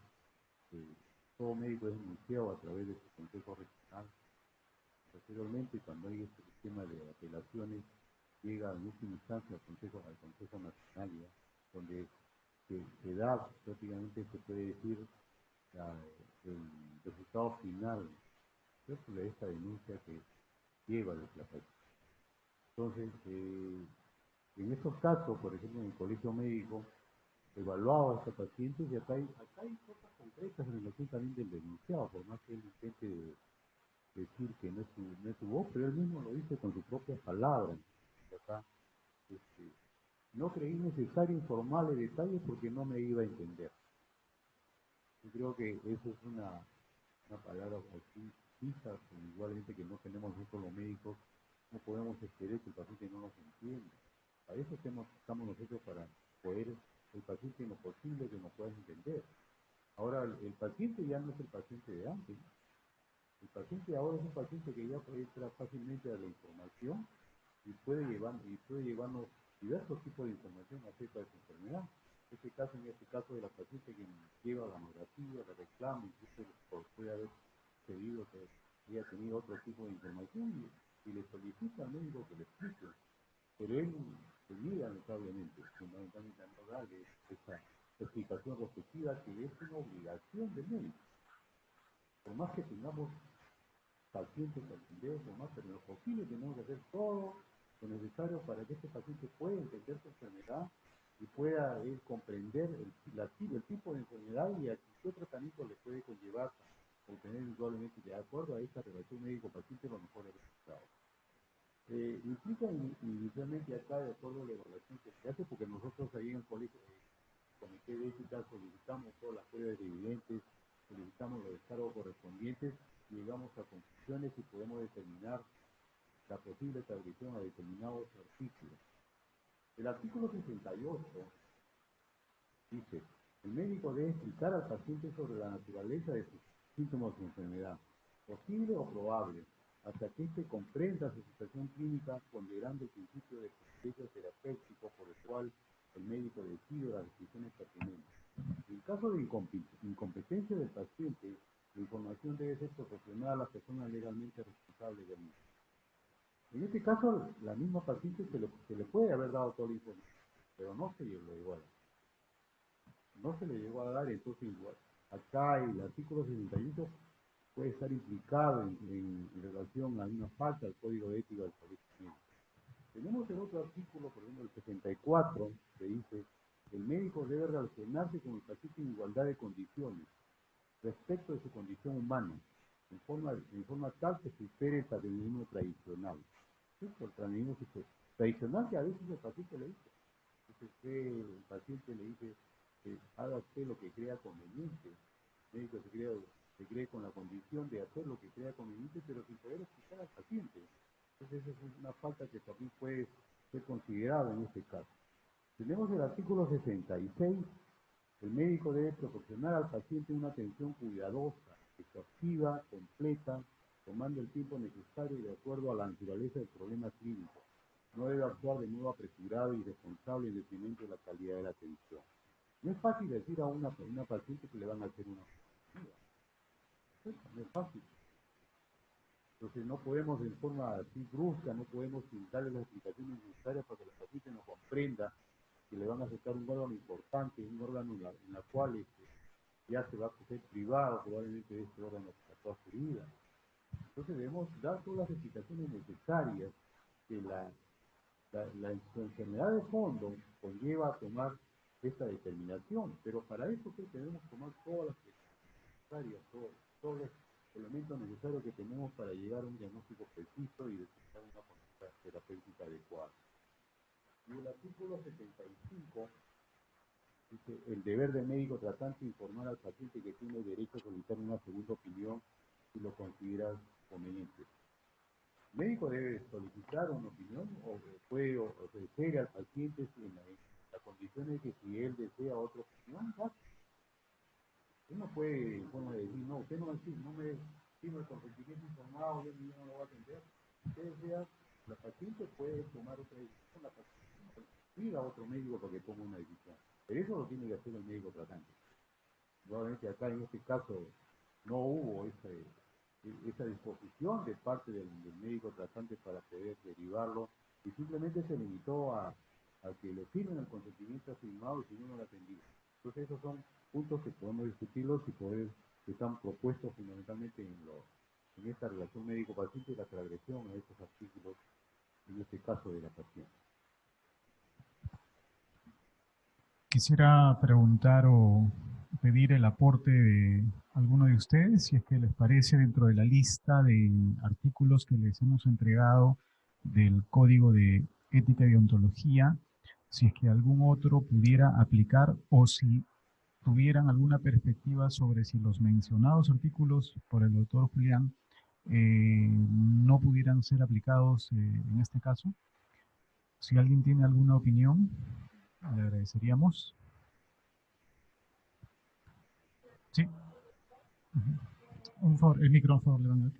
todo médico es denunciado a través de su consejo regional. Posteriormente, cuando hay este sistema de apelaciones, llega en última instancia al Consejo Nacional, ¿ya? Donde se da, prácticamente se puede decir, el resultado final de esta denuncia que lleva el paciente. Entonces, en estos casos, por ejemplo, en el colegio médico, evaluado a estos pacientes, y acá hay cosas concretas en relación también del denunciado, por más que él intente decir que no es su voz, pero él mismo lo dice con sus propias palabras. Acá, no creí necesario informarle detalles porque no me iba a entender. Yo creo que eso es una palabra así fija, igualmente que no tenemos nosotros los médicos, no podemos esperar que el paciente no nos entienda. A eso estamos nosotros para poder, el paciente en lo posible que nos pueda entender. Ahora, el paciente ya no es el paciente de antes. El paciente ahora es un paciente que ya puede entrar fácilmente a la información y puede llevarnos diversos tipos de información acerca de su enfermedad. En este caso de la paciente que lleva la mamografía, la reclama, incluso puede haber pedido que haya tenido otro tipo de información y le solicita al médico que le explique. Pero él se niega lamentablemente, fundamentalmente a no darle esa explicación respectiva que es una obligación del médico. Por más que tengamos pacientes que atender, por más que en lo posible tenemos que hacer todo lo necesario para que este paciente pueda entender su enfermedad y pueda comprender el tipo de enfermedad y a qué tratamiento le puede conllevar obtener indudablemente de acuerdo a esta relación médico-paciente los mejores resultados. Implica inicialmente acá, de acuerdo a la evaluación que se hace, porque nosotros ahí en el colegio, Comité de Ética, solicitamos todas las pruebas de evidentes, solicitamos los descargos correspondientes, y llegamos a conclusiones y podemos determinar la posible traducción a determinados artículos. El artículo 68 dice, el médico debe explicar al paciente sobre la naturaleza de sus síntomas de enfermedad, posible o probable, hasta que éste comprenda su situación clínica, ponderando el principio de privilegio terapéutico por el cual el médico decide las decisiones pertinentes. En caso de incompetencia del paciente, la información debe ser proporcionada a la persona legalmente responsable del mismo. En este caso, la misma paciente se le puede haber dado toda la información, pero no se le llegó a dar. No se le llegó a dar, entonces igual. Acá el artículo 68 puede estar implicado en relación a una falta al código de ética del colegio médico. Tenemos el otro artículo, por ejemplo, el 64, que dice, el médico debe relacionarse con el paciente en igualdad de condiciones, respecto de su condición humana, en forma tal que supere el tratamiento tradicional. ¿Sí? El tratamiento tradicional que a veces el paciente le dice. Entonces, el paciente le dice, haga usted lo que crea conveniente. El médico se cree con la condición de hacer lo que crea conveniente, pero sin poder explicar al paciente. Entonces, esa es una falta que también puede ser considerada en este caso. Tenemos el artículo 66. El médico debe proporcionar al paciente una atención cuidadosa, exhaustiva, completa, tomando el tiempo necesario y de acuerdo a la naturaleza del problema clínico. No debe actuar de modo apresurado y irresponsable en detrimento de la calidad de la atención. No es fácil decir a una paciente que le van a hacer una cirugía. No es fácil. Entonces no podemos en forma así brusca, no podemos darle las explicaciones necesarias para que la paciente nos comprenda que le van a aceptar un órgano importante, un órgano en la cual ya se va a ser privado probablemente de este órgano para toda su vida. Entonces debemos dar todas las explicaciones necesarias que la enfermedad de fondo conlleva a tomar esta determinación, pero para eso que tenemos que tomar todas las necesarias, todos los elementos necesarios que tenemos para llegar a un diagnóstico preciso y detectar una conducta terapéutica adecuada. Y el artículo 75 dice: el deber del médico tratante informar al paciente que tiene derecho a solicitar una segunda opinión si lo considera conveniente. El médico debe solicitar una opinión o puede ofrecer al paciente en las condiciones que si él desea otra opinión, ¿no? Él no puede, bueno, decir, no, usted no me firma el consentimiento informado, yo no lo voy a atender. Si usted desea, la paciente puede tomar otra decisión, la paciente pida a otro médico para que tome una decisión. Pero eso lo tiene que hacer el médico tratante. Probablemente acá en este caso no hubo esa disposición de parte del médico tratante para poder derivarlo y simplemente se limitó a que le firmen el consentimiento asignado y si no lo atendía. Entonces esos son puntos que podemos discutirlos y que están propuestos fundamentalmente en esta relación médico-paciente y la transgresión a estos artículos, en este caso de la paciente. Quisiera preguntar o pedir el aporte de alguno de ustedes, si es que les parece, dentro de la lista de artículos que les hemos entregado del Código de Ética y Deontología, si es que algún otro pudiera aplicar o si tuvieran alguna perspectiva sobre si los mencionados artículos por el doctor Julián no pudieran ser aplicados en este caso. Si alguien tiene alguna opinión, le agradeceríamos. Sí. Un favor, el micrófono, levanta.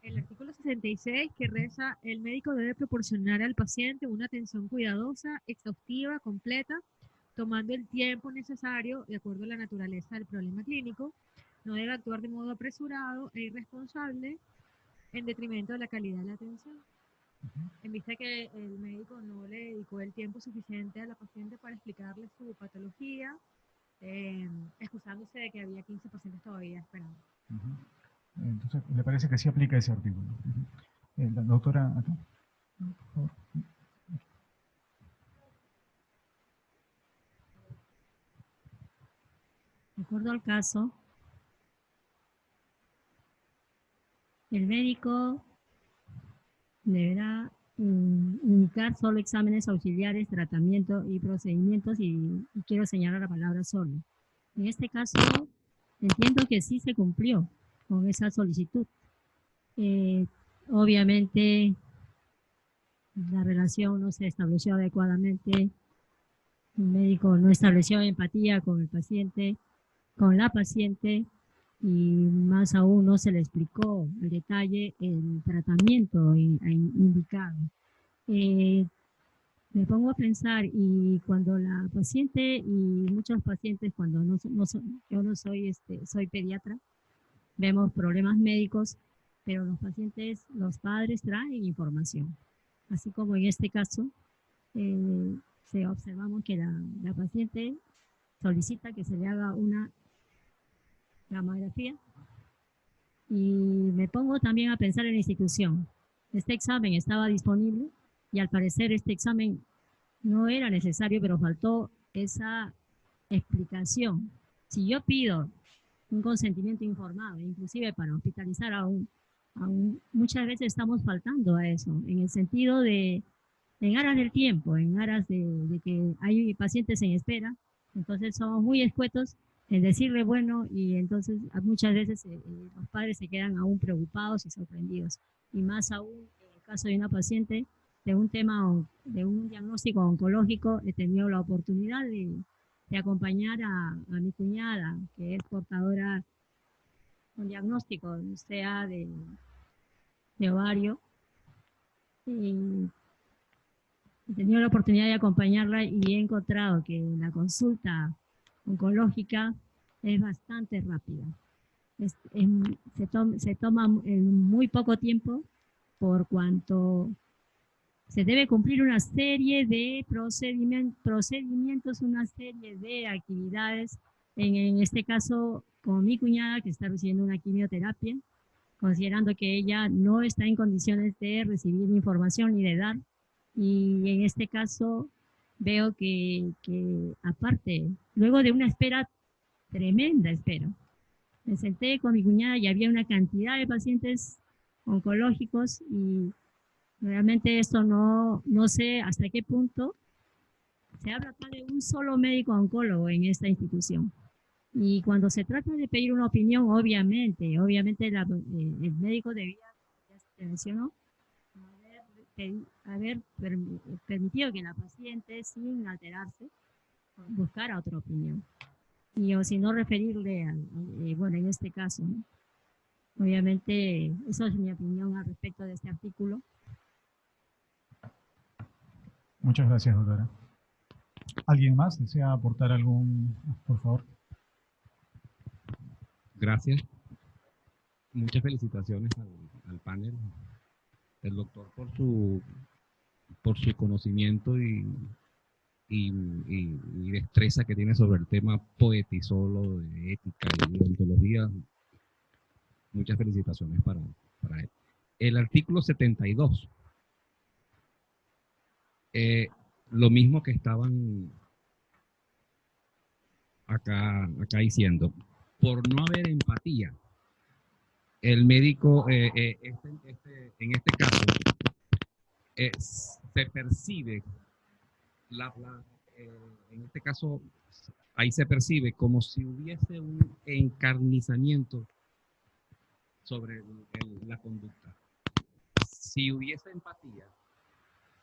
El artículo 66 que reza: el médico debe proporcionar al paciente una atención cuidadosa, exhaustiva, completa, tomando el tiempo necesario de acuerdo a la naturaleza del problema clínico. No debe actuar de modo apresurado e irresponsable en detrimento de la calidad de la atención. En vista que el médico no le dedicó el tiempo suficiente a la paciente para explicarle su patología, excusándose de que había 15 pacientes todavía esperando. Entonces, ¿le parece que sí aplica ese artículo? La doctora, acá. Por favor. De acuerdo al caso, el médico deberá indicar solo exámenes auxiliares, tratamiento y procedimientos, y quiero señalar la palabra solo. En este caso, entiendo que sí se cumplió con esa solicitud. Obviamente, la relación no se estableció adecuadamente, el médico no estableció empatía con el paciente, con la paciente, y más aún no se le explicó en detalle el tratamiento indicado. Me pongo a pensar, y cuando la paciente y muchos pacientes, cuando yo no soy, soy pediatra, vemos problemas médicos, pero los pacientes, los padres traen información. Así como en este caso, observamos que la paciente solicita que se le haga una mamografía, y me pongo también a pensar en la institución. Este examen estaba disponible y al parecer este examen no era necesario, pero faltó esa explicación. Si yo pido un consentimiento informado, inclusive para hospitalizar muchas veces estamos faltando a eso, en el sentido de, en aras del tiempo, en aras de que hay pacientes en espera, entonces somos muy escuetos en decirle bueno, y entonces muchas veces los padres se quedan aún preocupados y sorprendidos, y más aún en el caso de una paciente de un diagnóstico oncológico. He tenido la oportunidad de acompañar a mi cuñada, que es portadora de un diagnóstico, sea de ovario, y he tenido la oportunidad de acompañarla y he encontrado que la consulta oncológica es bastante rápida. Se toma en muy poco tiempo, por cuanto se debe cumplir una serie de procedimientos, una serie de actividades. En este caso, con mi cuñada, que está recibiendo una quimioterapia, considerando que ella no está en condiciones de recibir información ni de dar. Y en este caso veo que aparte, luego de una espera, tremenda espera, me senté con mi cuñada y había una cantidad de pacientes oncológicos y realmente esto no sé hasta qué punto se habla acá de un solo médico oncólogo en esta institución. Y cuando se trata de pedir una opinión, obviamente el médico debía, ya se mencionó, haber permitido que la paciente, sin alterarse, buscara otra opinión. Y o si no, referirle bueno, en este caso, ¿no? Obviamente, eso es mi opinión al respecto de este artículo. Muchas gracias, doctora. ¿Alguien más desea aportar algún, por favor? Gracias. Muchas felicitaciones al panel, el doctor por su conocimiento y destreza que tiene sobre el tema poetizolo de ética y deontología. Muchas felicitaciones para él. El artículo 72. Lo mismo que estaban acá diciendo. Por no haber empatía, el médico, en este caso, se percibe, en este caso, ahí se percibe como si hubiese un encarnizamiento sobre la conducta. Si hubiese empatía,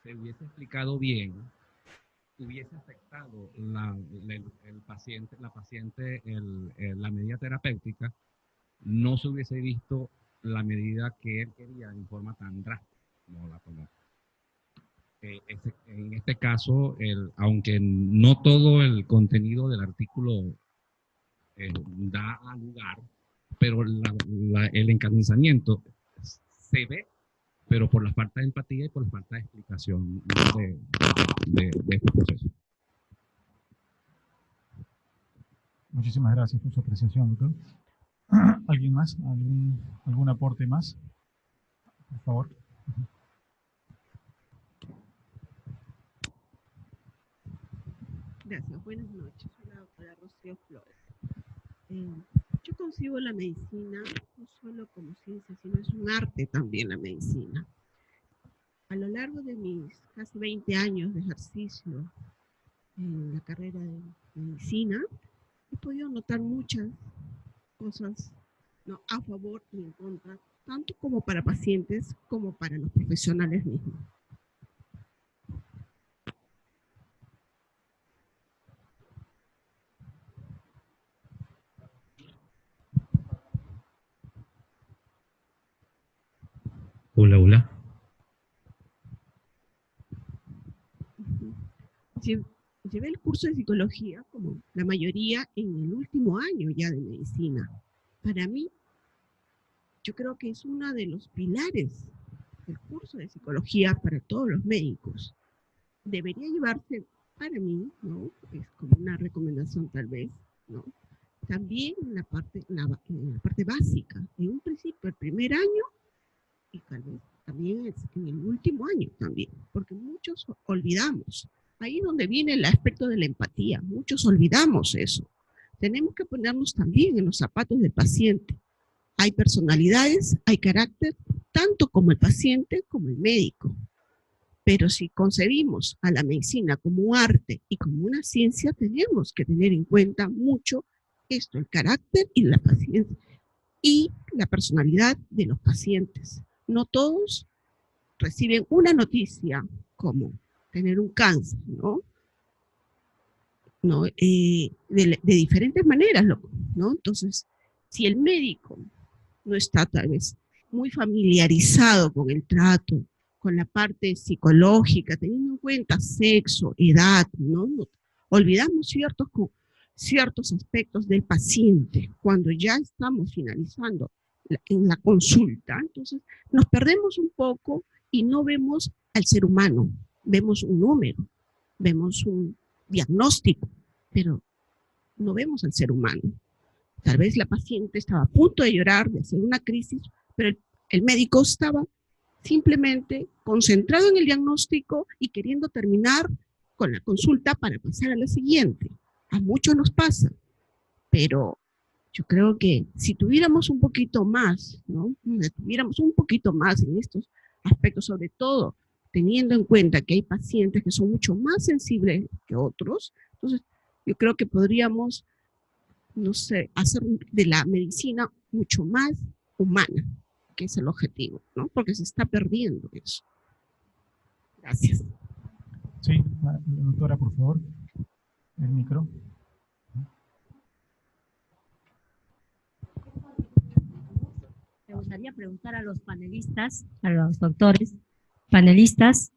se hubiese explicado bien, hubiese afectado la medida terapéutica, no se hubiese visto la medida que él quería en forma tan drástica como la tomó. En este caso, aunque no todo el contenido del artículo da a lugar, pero el encarnizamiento se ve, pero por la falta de empatía y por la falta de explicación de este proceso. Muchísimas gracias por su apreciación, doctor. ¿Alguien más? ¿Algún aporte más? Por favor. Gracias, buenas noches. Soy la doctora Rocío Flores. Yo concibo la medicina no solo como ciencia, sino es un arte también la medicina. A lo largo de mis casi 20 años de ejercicio en la carrera de medicina, he podido notar muchas cosas, ¿no?, a favor y en contra, tanto como para pacientes como para los profesionales mismos. Hola, hola. Llevé el curso de psicología, como la mayoría, en el último año ya de medicina. Para mí, yo creo que es uno de los pilares del curso de psicología para todos los médicos. Debería llevarse, para mí, ¿no?, es como una recomendación tal vez, ¿no?, también en la parte básica, en un principio, el primer año, y tal vez también en el último año también, porque muchos olvidamos. Ahí es donde viene el aspecto de la empatía. Muchos olvidamos eso. Tenemos que ponernos también en los zapatos del paciente. Hay personalidades, hay carácter, tanto como el paciente como el médico. Pero si concebimos a la medicina como un arte y como una ciencia, tenemos que tener en cuenta mucho esto, el carácter y la paciencia y la personalidad de los pacientes. No todos reciben una noticia como tener un cáncer, ¿no? De diferentes maneras, ¿no? Entonces, si el médico no está tal vez muy familiarizado con el trato, con la parte psicológica, teniendo en cuenta sexo, edad, ¿no? Olvidamos ciertos aspectos del paciente cuando ya estamos finalizando en la consulta. Entonces, nos perdemos un poco y no vemos al ser humano. Vemos un número, vemos un diagnóstico, pero no vemos al ser humano. Tal vez la paciente estaba a punto de llorar, de hacer una crisis, pero el médico estaba simplemente concentrado en el diagnóstico y queriendo terminar con la consulta para pasar a la siguiente. A muchos nos pasa, pero yo creo que si tuviéramos un poquito más, ¿no? Tuviéramos un poquito más en estos aspectos, sobre todo teniendo en cuenta que hay pacientes que son mucho más sensibles que otros, entonces yo creo que podríamos, no sé, hacer de la medicina mucho más humana, que es el objetivo, ¿no? Porque se está perdiendo eso. Gracias. Sí, doctora, por favor, el micro. Me gustaría preguntar a los panelistas, a los doctores, panelistas,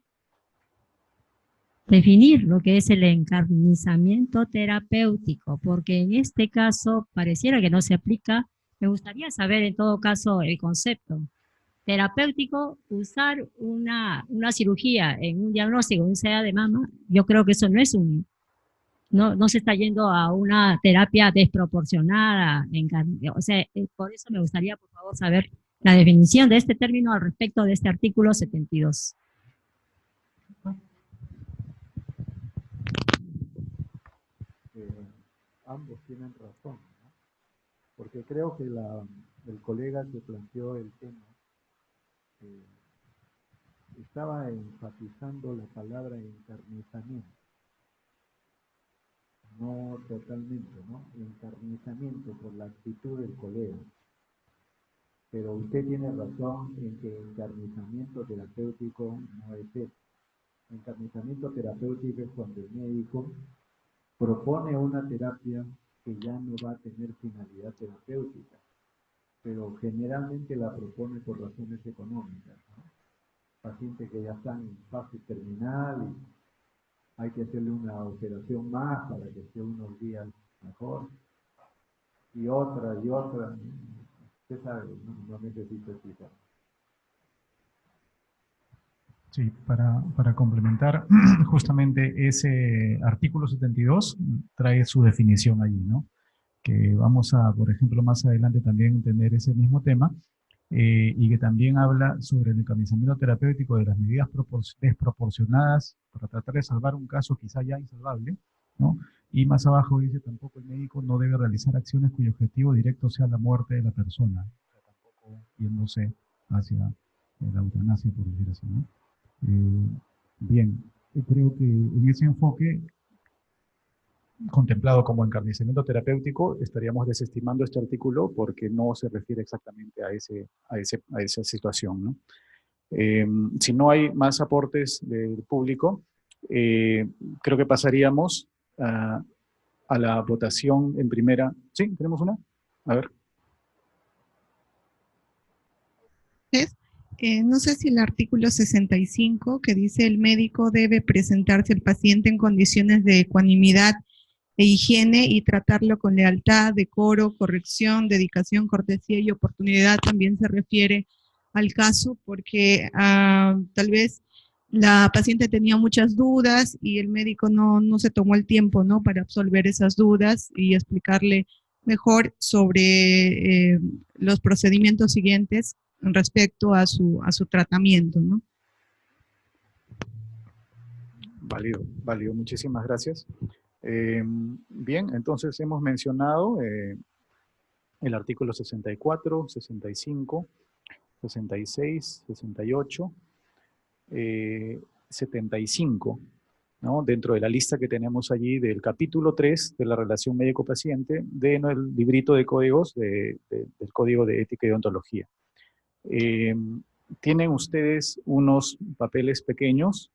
definir lo que es el encarnizamiento terapéutico, porque en este caso pareciera que no se aplica. Me gustaría saber en todo caso el concepto terapéutico, usar una cirugía en un diagnóstico de un SEA de mama. Yo creo que eso no es no se está yendo a una terapia desproporcionada. O sea, por eso me gustaría, por favor, saber la definición de este término al respecto de este artículo 72. Ambos tienen razón, ¿no? Porque creo que el colega que planteó el tema estaba enfatizando la palabra encarnizamiento. No totalmente, ¿no? Encarnizamiento por la actitud del colega. Pero usted tiene razón en que encarnizamiento terapéutico no es eso. Encarnizamiento terapéutico es cuando el médico propone una terapia que ya no va a tener finalidad terapéutica, pero generalmente la propone por razones económicas, ¿no? Pacientes que ya están en fase terminal y hay que hacerle una operación más para que esté unos días mejor, y otra, usted sabe, no necesito explicar. Sí, para complementar, justamente ese artículo 72 trae su definición allí, ¿no? Que vamos a, por ejemplo, más adelante también tener ese mismo tema, y que también habla sobre el encarnizamiento terapéutico de las medidas desproporcionadas para tratar de salvar un caso quizá ya insalvable, ¿no? Y más abajo dice, tampoco el médico no debe realizar acciones cuyo objetivo directo sea la muerte de la persona, o sea, tampoco yéndose hacia la eutanasia, por decir así, ¿no? Bien, creo que en ese enfoque contemplado como encarnizamiento terapéutico, estaríamos desestimando este artículo porque no se refiere exactamente a esa situación, ¿no? Si no hay más aportes del público, creo que pasaríamos a la votación en primera. ¿Sí? ¿Tenemos una? A ver. No sé si el artículo 65, que dice el médico debe presentarse al paciente en condiciones de ecuanimidad e higiene y tratarlo con lealtad, decoro, corrección, dedicación, cortesía y oportunidad, también se refiere al caso, porque tal vez la paciente tenía muchas dudas y el médico no se tomó el tiempo, ¿no?, para absolver esas dudas y explicarle mejor sobre los procedimientos siguientes respecto a su tratamiento, ¿no? Válido, muchísimas gracias. Bien, entonces hemos mencionado el artículo 64, 65, 66, 68, 75, ¿no? Dentro de la lista que tenemos allí del capítulo 3 de la relación médico-paciente del librito de códigos del Código de Ética y Deontología. Tienen ustedes unos papeles pequeños,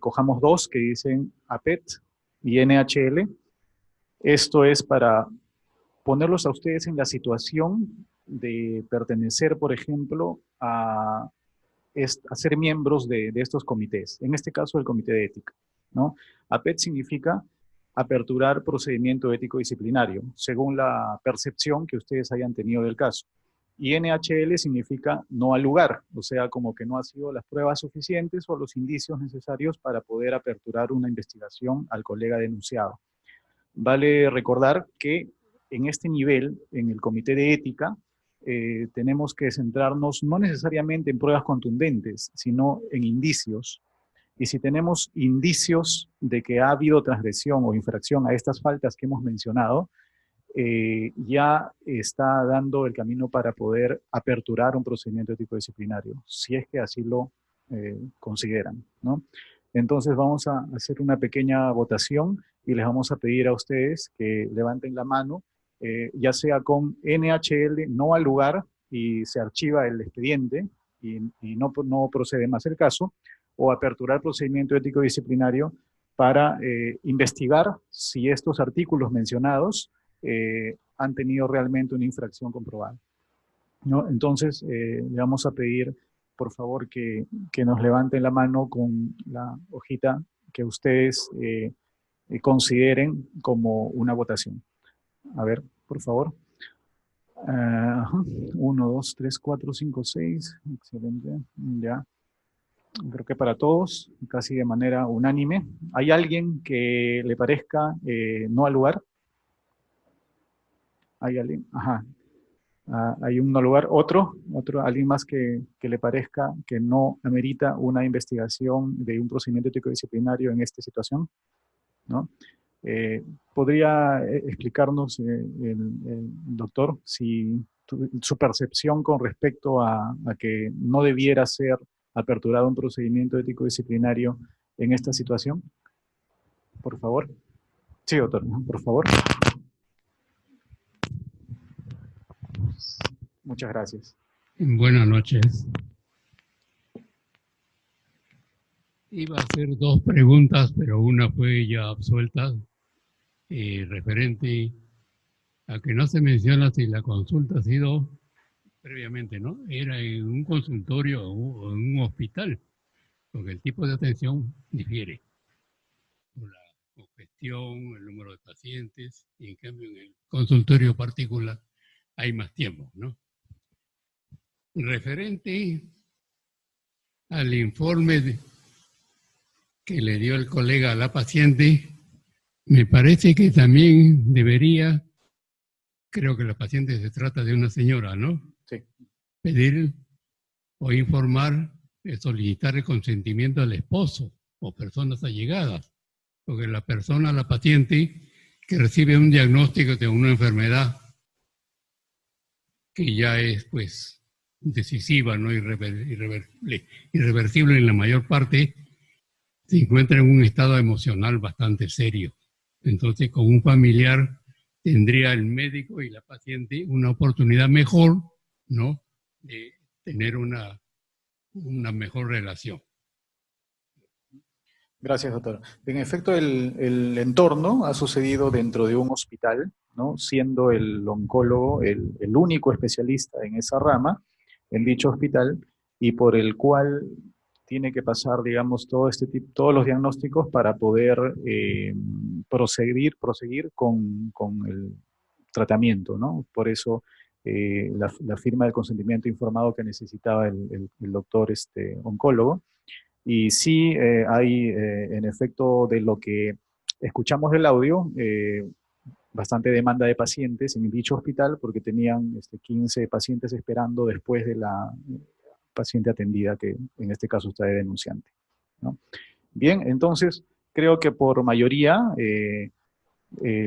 cojamos dos que dicen APET y NHL. Esto es para ponerlos a ustedes en la situación de pertenecer, por ejemplo, a ser miembros de estos comités, en este caso el Comité de Ética, ¿no? APET significa aperturar procedimiento ético disciplinario, según la percepción que ustedes hayan tenido del caso. Y NHL significa no al lugar, o sea, como que no han sido las pruebas suficientes o los indicios necesarios para poder aperturar una investigación al colega denunciado. Vale recordar que en este nivel, en el Comité de Ética, tenemos que centrarnos no necesariamente en pruebas contundentes, sino en indicios. Y si tenemos indicios de que ha habido transgresión o infracción a estas faltas que hemos mencionado, ya está dando el camino para poder aperturar un procedimiento ético disciplinario, si es que así lo consideran, ¿no? Entonces vamos a hacer una pequeña votación y les vamos a pedir a ustedes que levanten la mano, ya sea con NHL, no al lugar, y se archiva el expediente y no procede más el caso, o aperturar procedimiento ético disciplinario para investigar si estos artículos mencionados han tenido realmente una infracción comprobada, ¿no? Entonces, le vamos a pedir, por favor, que nos levanten la mano con la hojita que ustedes consideren como una votación. A ver, por favor. 1, 2, 3, 4, 5, 6. Excelente. Ya. Creo que para todos, casi de manera unánime. ¿Hay alguien que le parezca no al lugar? ¿Hay alguien? Ajá. Hay un no lugar. ¿Otro? ¿Alguien más que le parezca que no amerita una investigación de un procedimiento ético disciplinario en esta situación? ¿No? ¿Podría explicarnos el doctor si su percepción con respecto a que no debiera ser aperturado un procedimiento ético disciplinario en esta situación? Por favor. Sí, doctor, por favor. Muchas gracias. Buenas noches. Iba a hacer dos preguntas, pero una fue ya absuelta, referente a que no se menciona si la consulta ha sido previamente, ¿no? Era en un consultorio o en un hospital, porque el tipo de atención difiere. Por la congestión, el número de pacientes, y en cambio en el consultorio particular hay más tiempo, ¿no? Referente al informe que le dio el colega a la paciente, me parece que también debería, creo que la paciente se trata de una señora, ¿no? Sí. Pedir o informar, solicitar el consentimiento del esposo o personas allegadas, porque la persona, la paciente, que recibe un diagnóstico de una enfermedad que ya es, pues, decisiva, ¿no? Irreversible en la mayor parte, se encuentra en un estado emocional bastante serio. Entonces, con un familiar tendría el médico y la paciente una oportunidad mejor, ¿no?, de tener una mejor relación. Gracias, doctor. En efecto, el entorno ha sucedido dentro de un hospital, ¿no? Siendo el oncólogo el único especialista en esa rama, en dicho hospital, y por el cual tiene que pasar, digamos, todos los diagnósticos para poder proseguir con el tratamiento, ¿no? Por eso la firma del consentimiento informado que necesitaba el doctor oncólogo. Y sí hay, en efecto, de lo que escuchamos del audio, bastante demanda de pacientes en dicho hospital, porque tenían 15 pacientes esperando después de la paciente atendida, que en este caso está de denunciante, ¿no? Bien, entonces creo que por mayoría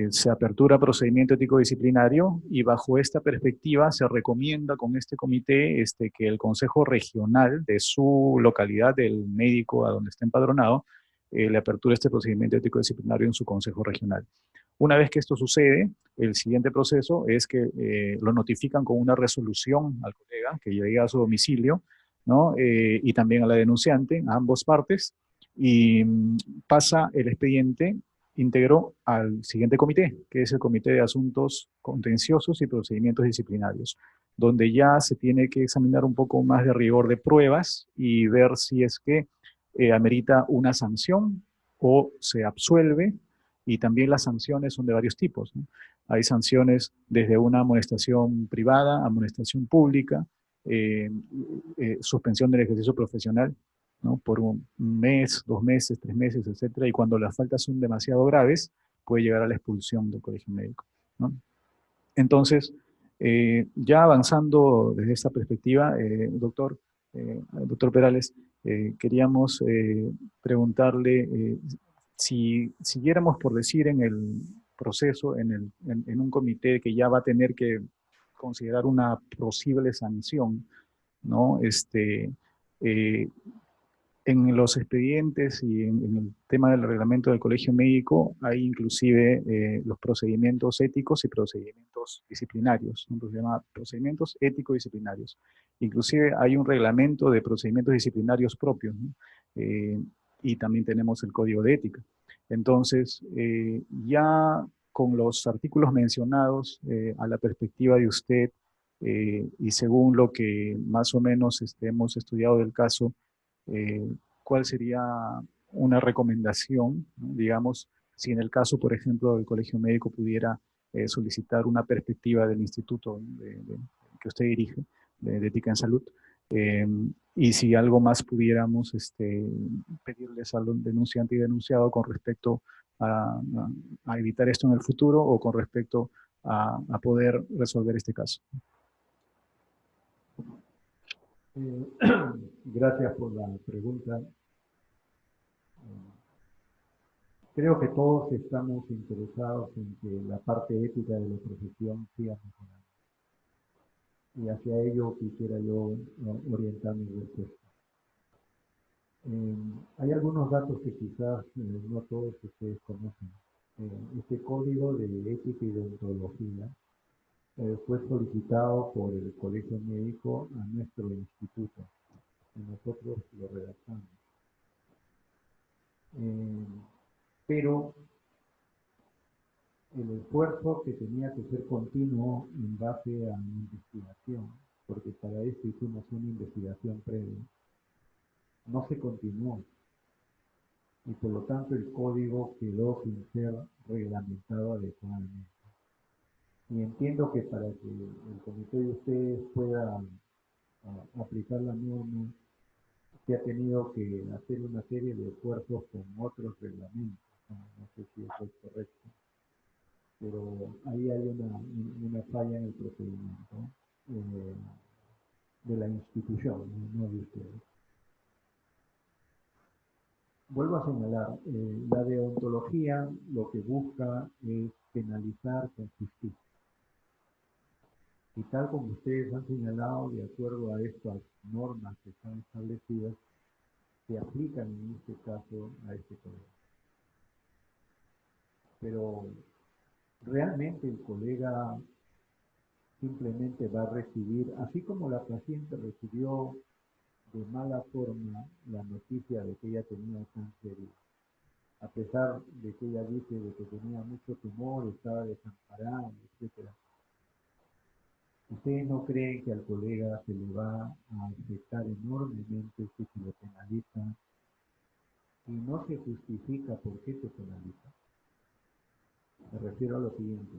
se apertura procedimiento ético disciplinario, y bajo esta perspectiva se recomienda con este comité que el Consejo Regional de su localidad, del médico a donde está empadronado, le aperture este procedimiento ético disciplinario en su Consejo Regional. Una vez que esto sucede, el siguiente proceso es que lo notifican con una resolución al colega que llega a su domicilio, ¿no? Y también a la denunciante, a ambas partes, y pasa el expediente íntegro al siguiente comité, que es el Comité de Asuntos Contenciosos y Procedimientos Disciplinarios, donde ya se tiene que examinar un poco más de rigor de pruebas y ver si es que amerita una sanción o se absuelve. Y también las sanciones son de varios tipos, ¿no? Hay sanciones desde una amonestación privada, amonestación pública, suspensión del ejercicio profesional, ¿no?, por un mes, 2 meses, 3 meses, etcétera. Y cuando las faltas son demasiado graves, puede llegar a la expulsión del colegio médico, ¿no? Entonces, Ya avanzando desde esta perspectiva, doctor Perales, queríamos preguntarle si siguiéramos, por decir, en el proceso, en un comité que ya va a tener que considerar una posible sanción, ¿no? En los expedientes y en el tema del reglamento del colegio médico hay inclusive los procedimientos éticos y procedimientos disciplinarios, ¿no? Se llama procedimientos ético-disciplinarios. Inclusive hay un reglamento de procedimientos disciplinarios propios, ¿no? Y también tenemos el código de ética. Entonces, ya con los artículos mencionados, a la perspectiva de usted, y según lo que más o menos hemos estudiado del caso, ¿cuál sería una recomendación, ¿no? Digamos, si en el caso, por ejemplo, del colegio médico pudiera solicitar una perspectiva del instituto que usted dirige, de ética en salud, y si algo más pudiéramos pedirles al denunciante y denunciado con respecto a evitar esto en el futuro o con respecto a poder resolver este caso. Gracias por la pregunta. Creo que todos estamos interesados en que la parte ética de la profesión siga mejorando. Y hacia ello quisiera yo orientar mi respuesta. Hay algunos datos que quizás no todos ustedes conocen. Este código de ética y deontología fue solicitado por el colegio médico a nuestro instituto y nosotros lo redactamos. Pero el esfuerzo que tenía que ser continuo en base a mi investigación, porque para eso hicimos una investigación previa, no se continuó. Y por lo tanto el código quedó sin ser reglamentado adecuadamente. Y entiendo que para que el comité de ustedes pueda aplicar la norma, se ha tenido que hacer una serie de esfuerzos con otros reglamentos. No sé si eso es correcto, pero ahí hay una falla en el procedimiento de la institución, no de ustedes. Vuelvo a señalar, la deontología lo que busca es penalizar con justicia. Y tal como ustedes han señalado, de acuerdo a estas normas que están establecidas, se aplican en este caso a este código. Pero realmente el colega simplemente va a recibir, así como la paciente recibió de mala forma la noticia de que ella tenía cáncer, a pesar de que ella dice de que tenía mucho tumor, estaba desamparada, etc. ¿Ustedes no creen que al colega se le va a afectar enormemente si se lo penaliza y no se justifica por qué se penaliza? Me refiero a lo siguiente.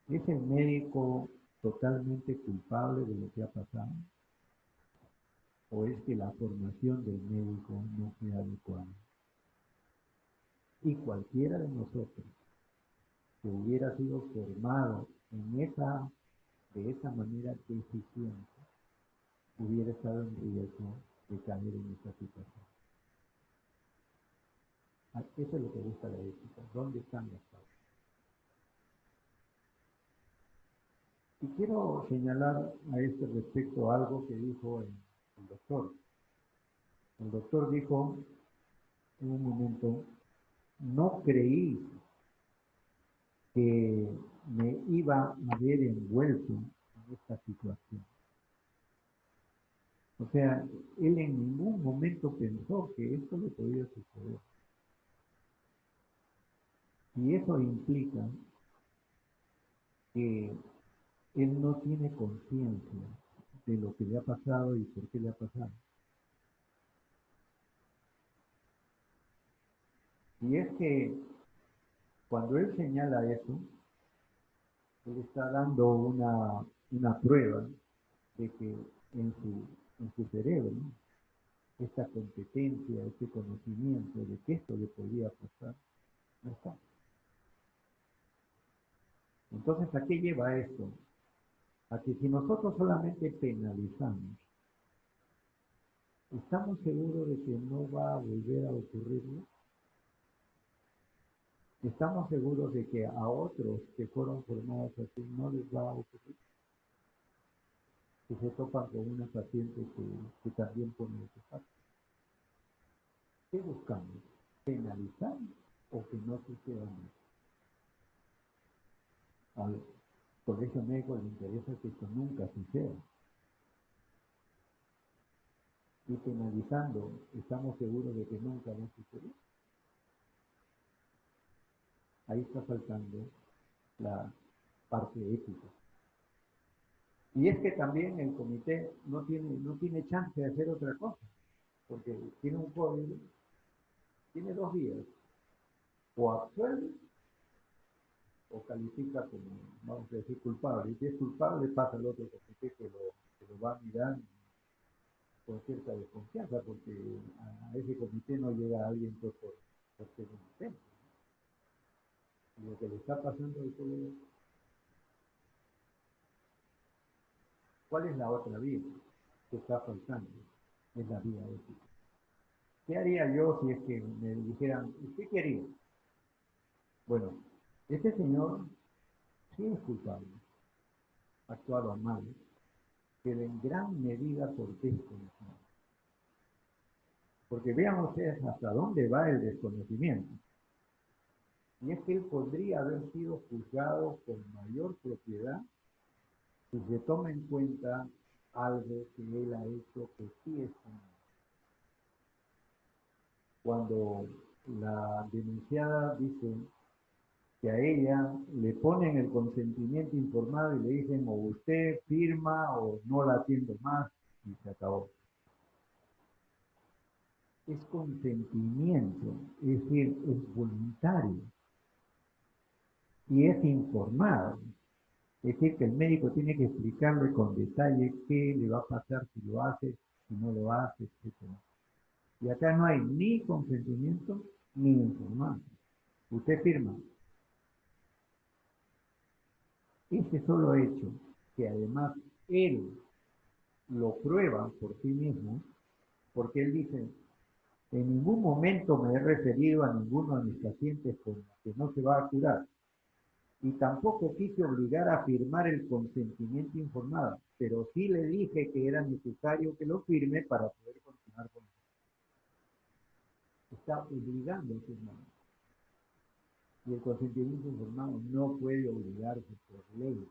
¿Es el médico totalmente culpable de lo que ha pasado? ¿O es que la formación del médico no fue adecuada? Y cualquiera de nosotros que hubiera sido formado de esa manera deficiente, hubiera estado en riesgo de caer en esa situación. Eso es lo que busca la ética. ¿Dónde están las causas? Y quiero señalar a este respecto algo que dijo el doctor. El doctor dijo en un momento, no creí que me iba a ver envuelto en esta situación. O sea, él en ningún momento pensó que esto le podía suceder. Y eso implica que él no tiene conciencia de lo que le ha pasado y por qué le ha pasado. Y es que cuando él señala eso, él está dando una prueba de que en su cerebro, ¿no?, esta competencia, este conocimiento de que esto le podía pasar, no está. Entonces, ¿a qué lleva esto? A que si nosotros solamente penalizamos, ¿estamos seguros de que no va a volver a ocurrirlo? ¿Estamos seguros de que a otros que fueron formados así no les va a ocurrir? Si se topan con una paciente que también pone ese facto. ¿Qué buscamos? ¿Penalizar o que no suceda más? Al colegio médico le interesa que esto nunca suceda. Y penalizando, ¿estamos seguros de que nunca va a suceder? Ahí está faltando la parte ética. Y es que también el comité no tiene chance de hacer otra cosa, porque tiene un código, tiene 2 días, o absuelve o califica como, vamos a decir, culpable. Y si es culpable, pasa al otro comité que lo va a mirar con cierta desconfianza, porque a ese comité no llega alguien por ser inocente. Y lo que le está pasando al colega, ¿cuál es la otra vía que está faltando? Es la vía ética. ¿Qué haría yo si es que me dijeran, ¿usted qué haría? Bueno, este señor sí es culpable, actuado mal, pero en gran medida por desconocimiento. Porque vean ustedes hasta dónde va el desconocimiento. Y es que él podría haber sido juzgado con mayor propiedad si se toma en cuenta algo que él ha hecho que sí es común. Cuando la denunciada dice que a ella le ponen el consentimiento informado y le dicen o usted firma o no la atiendo más y se acabó. Es consentimiento, es decir, es voluntario y es informado. Es decir, que el médico tiene que explicarle con detalle qué le va a pasar si lo hace, si no lo hace, etc. Y acá no hay ni consentimiento ni informado. Usted firma. Ese solo hecho, que además él lo prueba por sí mismo, porque él dice, en ningún momento me he referido a ninguno de mis pacientes con que no se va a curar. Y tampoco quise obligar a firmar el consentimiento informado, pero sí le dije que era necesario que lo firme para poder continuar con él. Está obligando a firmar. Y el consentimiento informado no puede obligarse por ley.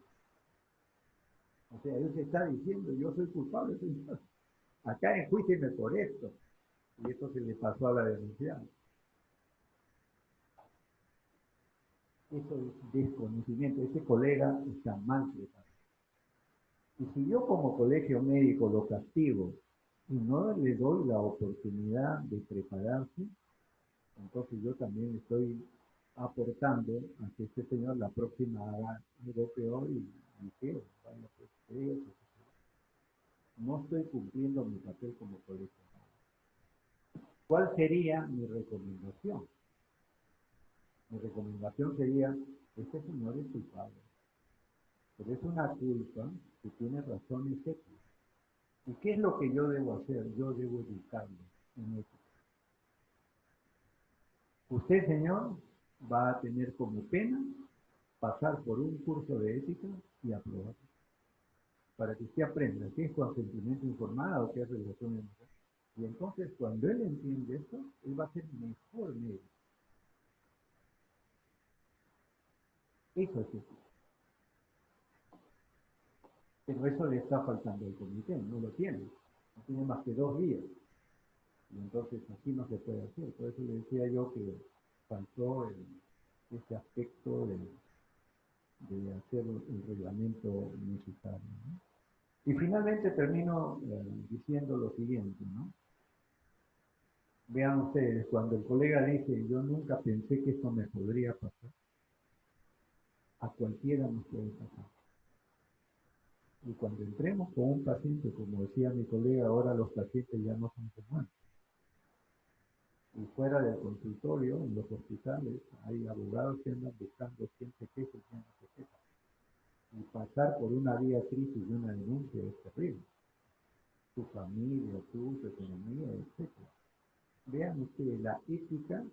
O sea, él se está diciendo, yo soy culpable, señor. Acá enjuícieme por esto. Y esto se le pasó a la denunciada. Eso es desconocimiento. Ese colega está mal preparado. Y si yo como colegio médico lo castigo y no le doy la oportunidad de prepararse, entonces yo también estoy aportando a que este señor la próxima haga algo peor y que vaya pues eso. No estoy cumpliendo mi papel como colegio. ¿Cuál sería mi recomendación? Mi recomendación sería, este señor es culpable, pero es una culpa que tiene razones éticas. ¿Y qué es lo que yo debo hacer? Yo debo educarlo en ética. Usted, señor, va a tener como pena pasar por un curso de ética y aprobar. Para que usted aprenda qué es consentimiento informado, qué es relación emocional. Y entonces, cuando él entiende esto, él va a ser mejor médico. Eso es ética. Pero eso le está faltando al comité, no lo tiene. No tiene más que 2 días. Y entonces así no se puede hacer. Por eso le decía yo que faltó este aspecto de hacer el reglamento necesario, ¿no? Y finalmente termino diciendo lo siguiente, ¿no? Vean ustedes, cuando el colega dice, yo nunca pensé que esto me podría pasar, a cualquiera nos puede pasar. Y cuando entremos con un paciente, como decía mi colega, ahora los pacientes ya no son humanos. Y fuera del consultorio, en los hospitales, hay abogados que andan buscando quién se queja y quién no se queja. pasar por una vía crisis y una denuncia es terrible. Tu familia, tu economía, etc. Vean ustedes, la ética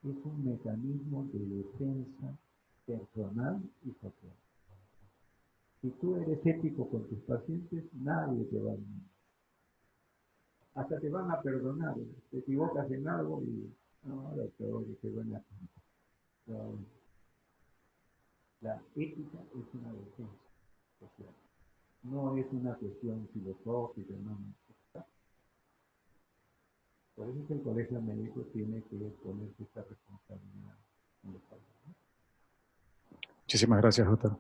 es un mecanismo de defensa personal y social. Si tú eres ético con tus pacientes, nadie te va a dañar. Hasta te van a perdonar. Te equivocas en algo y no, doctor, qué buena gente. No. La ética es una defensa social. No es una cuestión filosófica, no. Por eso es que el colegio médico tiene que ponerse esta responsabilidad en los pacientes. Muchísimas gracias, doctor.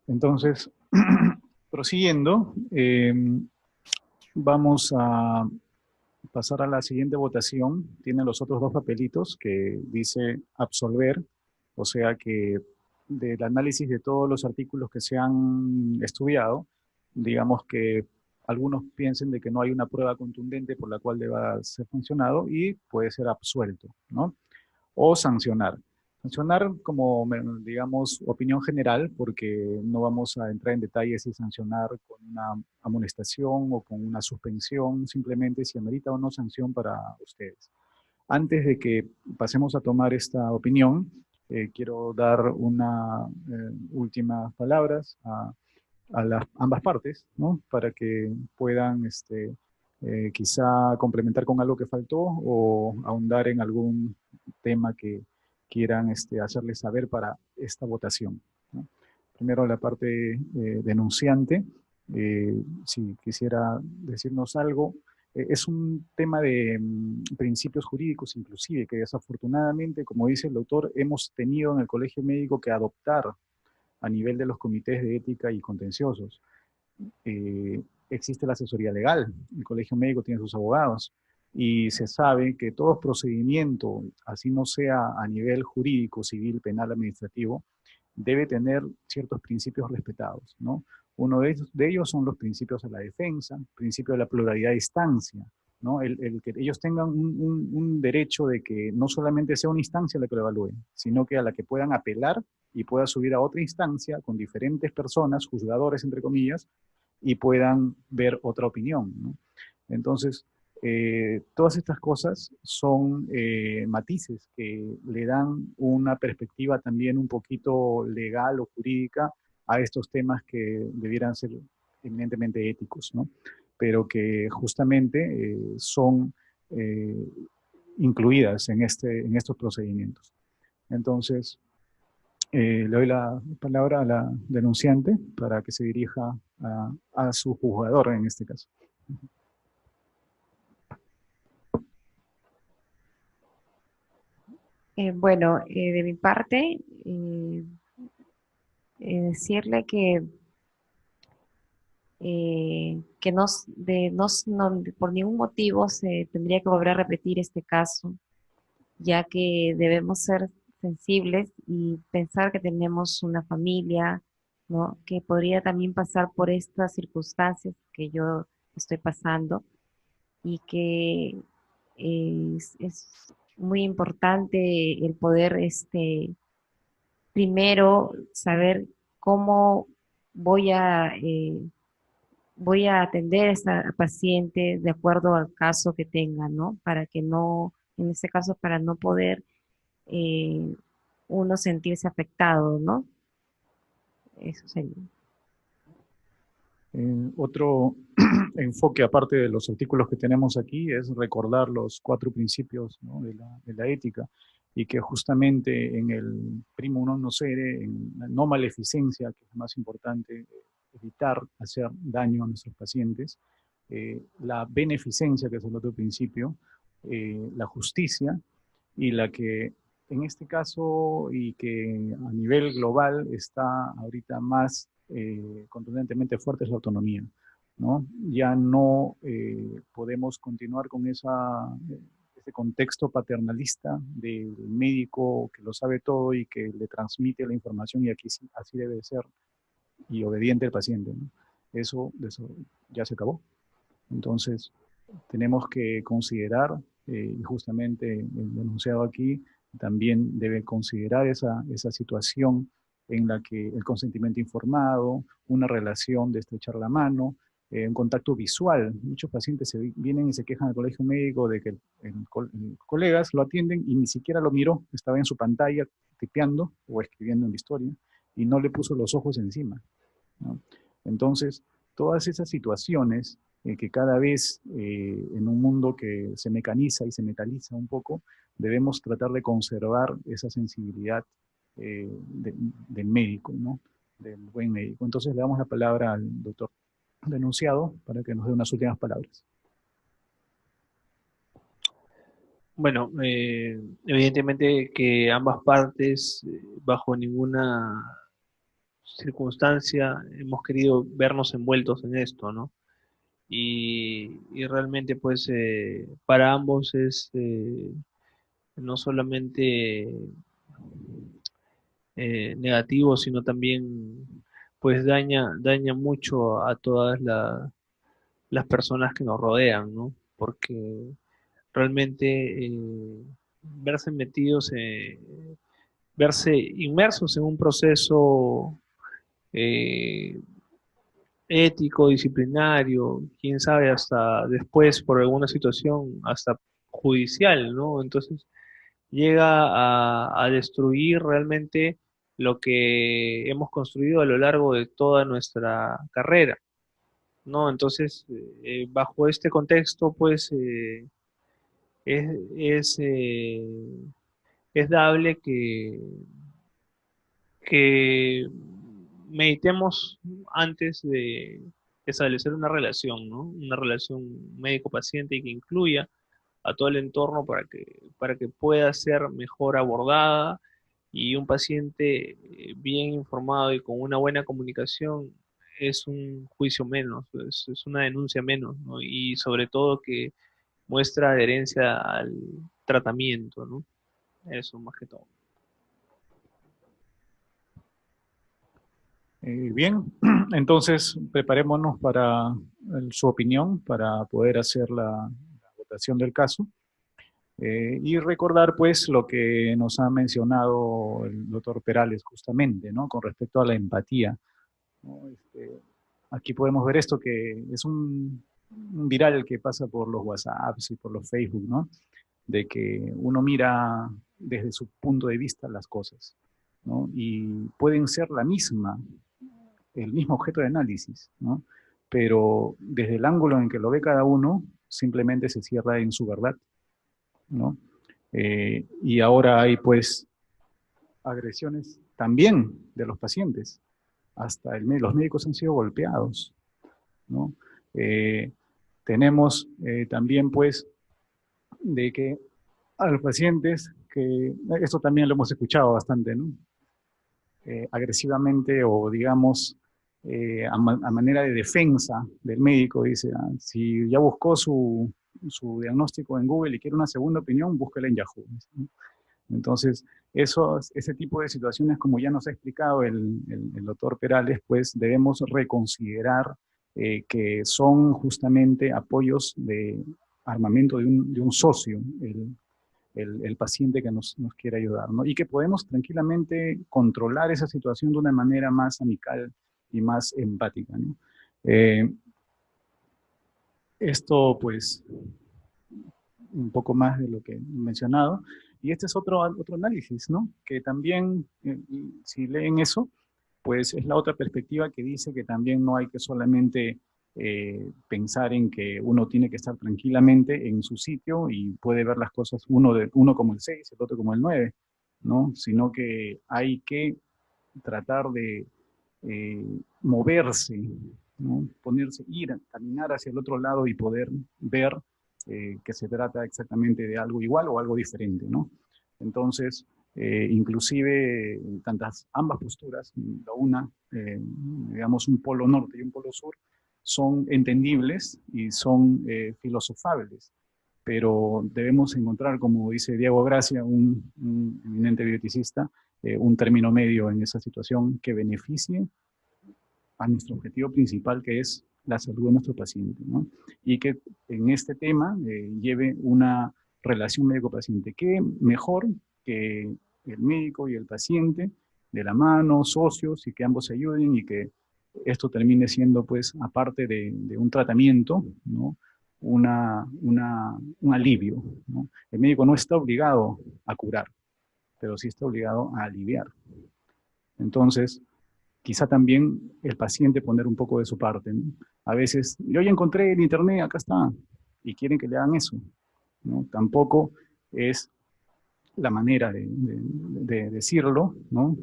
Entonces, prosiguiendo, vamos a pasar a la siguiente votación. Tiene los otros dos papelitos que dice absolver, o sea que del análisis de todos los artículos que se han estudiado, digamos que algunos piensen de que no hay una prueba contundente por la cual deba ser sancionado y puede ser absuelto, ¿no? O sancionar. Sancionar como, digamos, opinión general, porque no vamos a entrar en detalles si sancionar con una amonestación o con una suspensión, simplemente si amerita o no sanción para ustedes. Antes de que pasemos a tomar esta opinión, quiero dar unas últimas palabras a ambas partes, ¿no? Para que puedan quizá complementar con algo que faltó o ahondar en algún tema que quieran hacerles saber para esta votación, ¿no? Primero la parte denunciante, si quisiera decirnos algo. Es un tema de principios jurídicos inclusive, que desafortunadamente, como dice el doctor, hemos tenido en el colegio médico que adoptar a nivel de los comités de ética y contenciosos. Existe la asesoría legal, el colegio médico tiene sus abogados, y se sabe que todo procedimiento, así no sea a nivel jurídico, civil, penal, administrativo, debe tener ciertos principios respetados, ¿no? Uno de ellos son los principios de la defensa, principio de la pluralidad de instancia, ¿no? El que ellos tengan un derecho de que no solamente sea una instancia la que lo evalúe, sino que a la que puedan apelar y pueda subir a otra instancia con diferentes personas, juzgadores entre comillas, y puedan ver otra opinión, ¿no? Entonces, todas estas cosas son matices que le dan una perspectiva también un poquito legal o jurídica a estos temas que debieran ser eminentemente éticos, ¿no? Pero que justamente son incluidas en estos procedimientos. Entonces, le doy la palabra a la denunciante para que se dirija a su juzgador en este caso. Bueno, de mi parte, decirle que por ningún motivo se tendría que volver a repetir este caso, ya que debemos ser sensibles y pensar que tenemos una familia, ¿no? Que podría también pasar por estas circunstancias que yo estoy pasando y que es muy importante el poder primero saber cómo voy a atender a esta paciente de acuerdo al caso que tenga, ¿no? Para que no, en este caso, para no poder uno sentirse afectado, ¿no? Eso sería. Otro enfoque, aparte de los artículos que tenemos aquí, es recordar los 4 principios, ¿no? de la ética, y que justamente en el primo non nocere, en la no maleficencia, que es lo más importante, evitar hacer daño a nuestros pacientes, la beneficencia, que es el otro principio, la justicia, y la que en este caso y que a nivel global está ahorita más contundentemente fuerte es la autonomía, ¿no? Ya no podemos continuar con ese contexto paternalista del médico que lo sabe todo y que le transmite la información y aquí así debe ser y obediente el paciente, ¿no? Eso ya se acabó. Entonces, tenemos que considerar, y justamente el denunciado aquí también debe considerar esa situación en la que el consentimiento informado, una relación de estrechar la mano, un contacto visual. Muchos pacientes vienen y se quejan al colegio médico de que colegas lo atienden y ni siquiera lo miró, estaba en su pantalla tipeando o escribiendo en la historia y no le puso los ojos encima, ¿no? Entonces, todas esas situaciones que cada vez en un mundo que se mecaniza y se metaliza un poco, debemos tratar de conservar esa sensibilidad del médico, ¿no? Del buen médico. Entonces le damos la palabra al doctor denunciado para que nos dé unas últimas palabras. Bueno, evidentemente que ambas partes, bajo ninguna circunstancia, hemos querido vernos envueltos en esto, ¿no? Y realmente, pues, para ambos es no solamente negativo, sino también, pues, daña mucho a todas las personas que nos rodean, ¿no? Porque realmente verse metidos, verse inmersos en un proceso ético, disciplinario, quién sabe, hasta después por alguna situación, hasta judicial, ¿no? Entonces llega a destruir realmente lo que hemos construido a lo largo de toda nuestra carrera, ¿no? Entonces, bajo este contexto, pues, es, es, eh, es dable que meditemos antes de establecer una relación, ¿no? Una relación médico-paciente y que incluya a todo el entorno para que pueda ser mejor abordada y un paciente bien informado y con una buena comunicación es un juicio menos, es una denuncia menos, ¿no? Y sobre todo que muestra adherencia al tratamiento, ¿no? Eso más que todo. Bien, entonces preparémonos para su opinión, para poder hacer la votación del caso. Y recordar pues lo que nos ha mencionado el doctor Perales justamente, ¿no? Con respecto a la empatía, ¿no? Aquí podemos ver esto que es un viral que pasa por los WhatsApps y por los Facebook, ¿no? De que uno mira desde su punto de vista las cosas, ¿no? Y pueden ser el mismo objeto de análisis, ¿no? Pero desde el ángulo en que lo ve cada uno, simplemente se cierra en su verdad, ¿no? Y ahora hay pues agresiones también de los pacientes, hasta los médicos han sido golpeados, ¿no? Tenemos también pues de que a los pacientes, que esto también lo hemos escuchado bastante, ¿no? Agresivamente o digamos a manera de defensa del médico, dice, si ya buscó su diagnóstico en Google y quiere una segunda opinión, búsquela en Yahoo, ¿no? Entonces, ese tipo de situaciones, como ya nos ha explicado el doctor Perales, pues debemos reconsiderar que son justamente apoyos de armamento de un socio, el paciente que nos quiere ayudar, ¿no? Y que podemos tranquilamente controlar esa situación de una manera más amical y más empática, ¿no? Esto, pues, un poco más de lo que he mencionado. Y este es otro análisis, ¿no? Que también, si leen eso, pues es la otra perspectiva que dice que también no hay que solamente pensar en que uno tiene que estar tranquilamente en su sitio y puede ver las cosas uno como el 6, el otro como el 9, ¿no? Sino que hay que tratar de moverse, ¿no? Caminar hacia el otro lado y poder ver que se trata exactamente de algo igual o algo diferente, ¿no? Entonces, inclusive ambas posturas, digamos un polo norte y un polo sur, son entendibles y son filosofables, pero debemos encontrar, como dice Diego Gracia, un eminente bioeticista, un término medio en esa situación que beneficie a nuestro objetivo principal, que es la salud de nuestro paciente, ¿no? Y que en este tema lleve una relación médico-paciente. ¿Qué mejor que el médico y el paciente de la mano, socios, y que ambos se ayuden y que esto termine siendo, pues, aparte de un tratamiento, ¿no? un alivio, ¿no? El médico no está obligado a curar, pero sí está obligado a aliviar. Entonces, quizá también el paciente poner un poco de su parte, ¿no? A veces, yo ya encontré en internet, acá está, y quieren que le hagan eso, ¿no? Tampoco es la manera de decirlo, ¿no?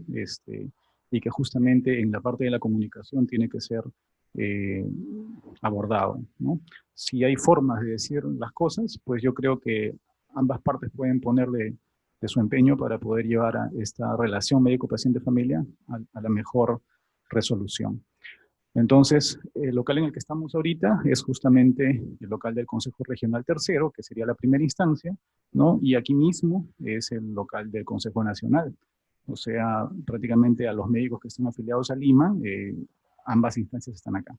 Y que justamente en la parte de la comunicación tiene que ser abordado, ¿no? Si hay formas de decir las cosas, pues yo creo que ambas partes pueden ponerle de su empeño para poder llevar a esta relación médico-paciente-familia a la mejor resolución. Entonces, el local en el que estamos ahorita es justamente el local del Consejo Regional Tercero, que sería la primera instancia, ¿no? Y aquí mismo es el local del Consejo Nacional. O sea, prácticamente a los médicos que están afiliados a Lima, ambas instancias están acá,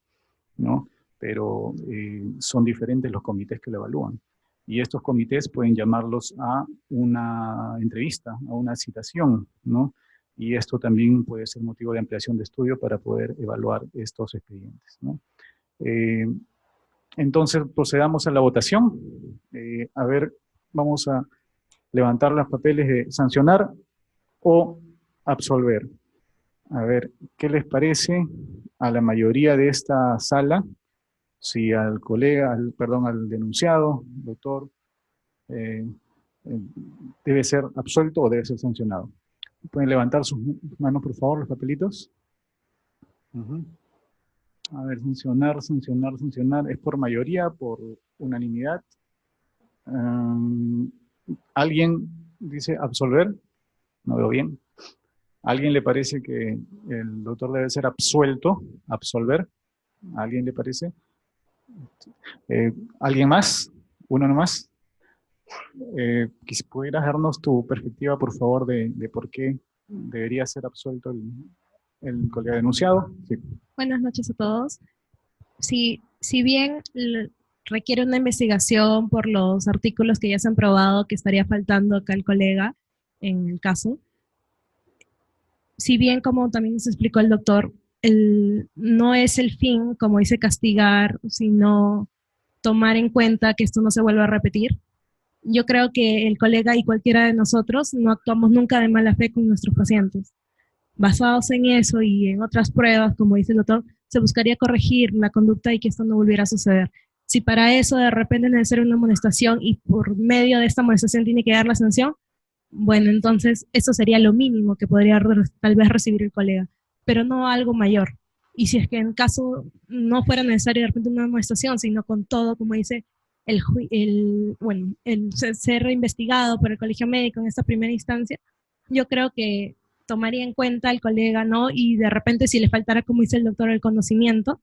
¿no? Pero son diferentes los comités que lo evalúan. Y estos comités pueden llamarlos a una entrevista, a una citación, ¿no? Y esto también puede ser motivo de ampliación de estudio para poder evaluar estos expedientes, ¿no? Entonces, procedamos a la votación. A ver, vamos a levantar los papeles de sancionar o absolver. A ver, ¿qué les parece a la mayoría de esta sala? Si al colega, al denunciado, doctor, debe ser absuelto o debe ser sancionado. ¿Pueden levantar sus manos, por favor, los papelitos? A ver, sancionar. ¿Es por mayoría, por unanimidad? ¿Alguien dice absolver? No veo bien. ¿A alguien le parece que el doctor debe ser absuelto, absolver? ¿A alguien le parece? ¿Alguien más? ¿Uno nomás? ¿Pudieras darnos tu perspectiva, por favor, de por qué debería ser absuelto el colega denunciado? Sí. Buenas noches a todos. Si bien requiere una investigación por los artículos que ya se han probado, que estaría faltando acá el colega en el caso, si bien, como también nos explicó el doctor, no es el fin, como dice, castigar, sino tomar en cuenta que esto no se vuelva a repetir. Yo creo que el colega y cualquiera de nosotros no actuamos nunca de mala fe con nuestros pacientes. Basados en eso y en otras pruebas, como dice el doctor, se buscaría corregir la conducta y que esto no volviera a suceder. Si para eso de repente es necesaria una amonestación y por medio de esta amonestación tiene que dar la sanción, bueno, entonces eso sería lo mínimo que podría tal vez recibir el colega, pero no algo mayor. Y si es que en caso no fuera necesario de repente una amonestación, sino con todo, como dice, el ser investigado por el colegio médico en esta primera instancia, yo creo que tomaría en cuenta al colega, ¿no? Y de repente si le faltara, como dice el doctor, el conocimiento,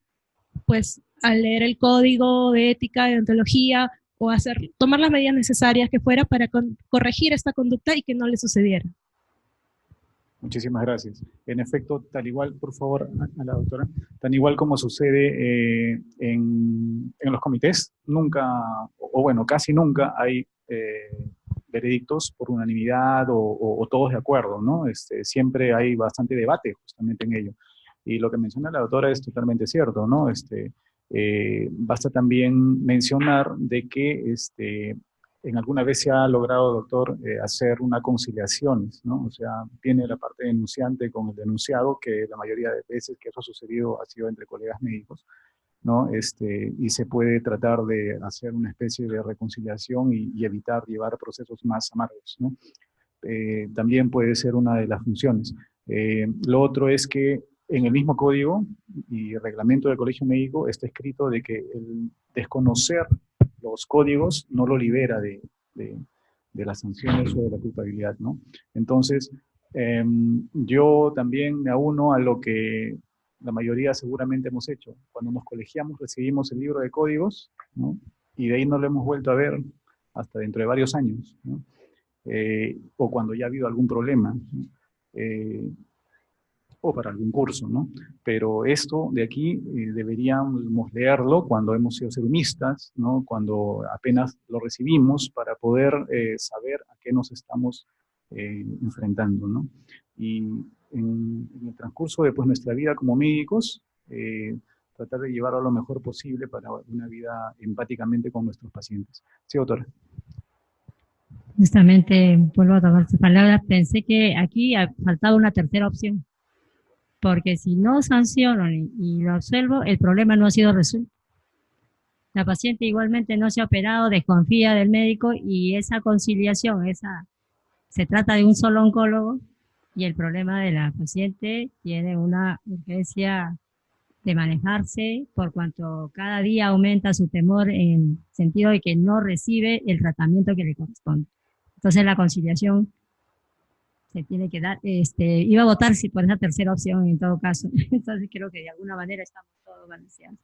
pues al leer el código de ética, de ontología, o tomar las medidas necesarias que fuera para corregir esta conducta y que no le sucediera. Muchísimas gracias. En efecto, tal igual, por favor, a la doctora, tan igual como sucede en los comités, nunca, o bueno, casi nunca hay veredictos por unanimidad o todos de acuerdo, ¿no? Siempre hay bastante debate justamente en ello. Y lo que menciona la doctora es totalmente cierto, ¿no? Basta también mencionar de que en alguna vez se ha logrado, doctor, hacer una conciliación, ¿no? O sea, viene la parte denunciante con el denunciado, que la mayoría de veces que eso ha sucedido ha sido entre colegas médicos, ¿no? Y se puede tratar de hacer una especie de reconciliación y evitar llevar procesos más amargos, ¿no? También puede ser una de las funciones. Lo otro es que en el mismo código y reglamento del Colegio Médico está escrito de que el desconocer los códigos no lo libera de las sanciones o de la culpabilidad, ¿no? Entonces, yo también me auno a lo que la mayoría seguramente hemos hecho. Cuando nos colegiamos recibimos el libro de códigos, ¿no? Y de ahí no lo hemos vuelto a ver hasta dentro de varios años, ¿no? O cuando ya ha habido algún problema, ¿no? O para algún curso, ¿no? Pero esto de aquí deberíamos leerlo cuando hemos sido serumistas, ¿no? Cuando apenas lo recibimos para poder saber a qué nos estamos enfrentando, ¿no? Y en el transcurso de pues, nuestra vida como médicos, tratar de llevarlo lo mejor posible para una vida empáticamente con nuestros pacientes. Sí, doctora. Justamente, vuelvo a tomar sus palabras, pensé que aquí faltaba una tercera opción, porque si no sanciono y lo absuelvo, el problema no ha sido resuelto. La paciente igualmente no se ha operado, desconfía del médico y esa conciliación, se trata de un solo oncólogo y el problema de la paciente tiene una urgencia de manejarse por cuanto cada día aumenta su temor en el sentido de que no recibe el tratamiento que le corresponde. Entonces la conciliación se tiene que dar, iba a votar por esa tercera opción en todo caso. Entonces creo que de alguna manera estamos todos balanceados.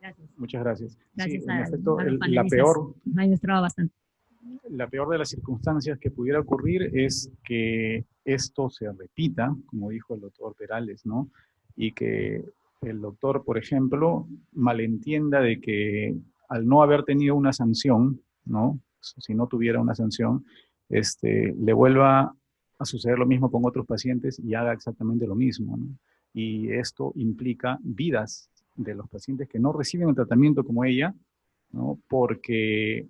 Gracias. Muchas gracias. Gracias sí, en efecto, a los la panelistas. peor, Nos ha ilustrado bastante. La peor de las circunstancias que pudiera ocurrir es que esto se repita, como dijo el doctor Perales, ¿no? Y que el doctor, por ejemplo, malentienda de que al no haber tenido una sanción, ¿no? Si no tuviera una sanción, le vuelva a suceder lo mismo con otros pacientes y haga exactamente lo mismo, ¿no? Y esto implica vidas de los pacientes que no reciben el tratamiento como ella, ¿no? Porque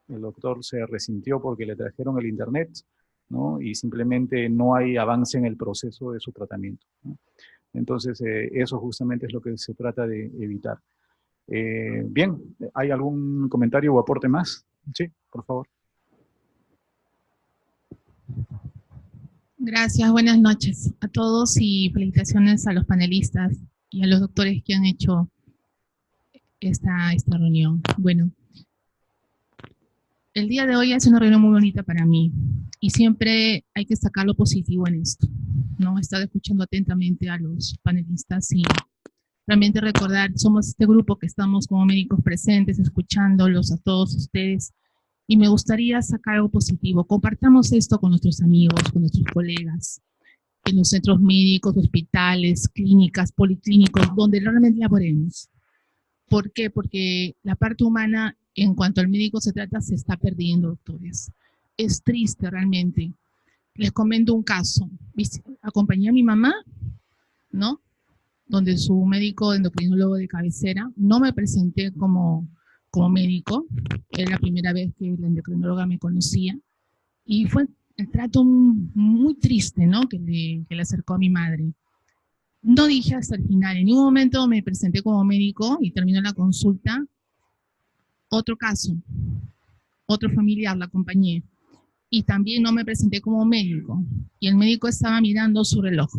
el doctor se resintió porque le trajeron el internet, ¿no? Y simplemente no hay avance en el proceso de su tratamiento, ¿no? Entonces, eso justamente es lo que se trata de evitar. Bien, ¿hay algún comentario o aporte más? Sí, por favor. Gracias, buenas noches a todos y felicitaciones a los panelistas y a los doctores que han hecho esta reunión. Bueno, el día de hoy es una reunión muy bonita para mí y siempre hay que sacar lo positivo en esto, ¿no? He estado escuchando atentamente a los panelistas y realmente recordar, somos este grupo que estamos como médicos presentes, escuchándolos a todos ustedes y me gustaría sacar algo positivo. Compartamos esto con nuestros amigos, con nuestros colegas, en los centros médicos, hospitales, clínicas, policlínicos, donde realmente laboremos. ¿Por qué? Porque la parte humana, en cuanto al médico se trata, se está perdiendo, doctores. Es triste realmente. Les comento un caso. Acompañé a mi mamá, ¿no? Donde su médico endocrinólogo de cabecera, no me presenté como médico, era la primera vez que la endocrinóloga me conocía, y fue el trato muy triste, ¿no? Que le acercó a mi madre. No dije hasta el final, en ningún momento me presenté como médico y terminó la consulta. Otro caso, otro familiar la acompañé y también no me presenté como médico y el médico estaba mirando su reloj.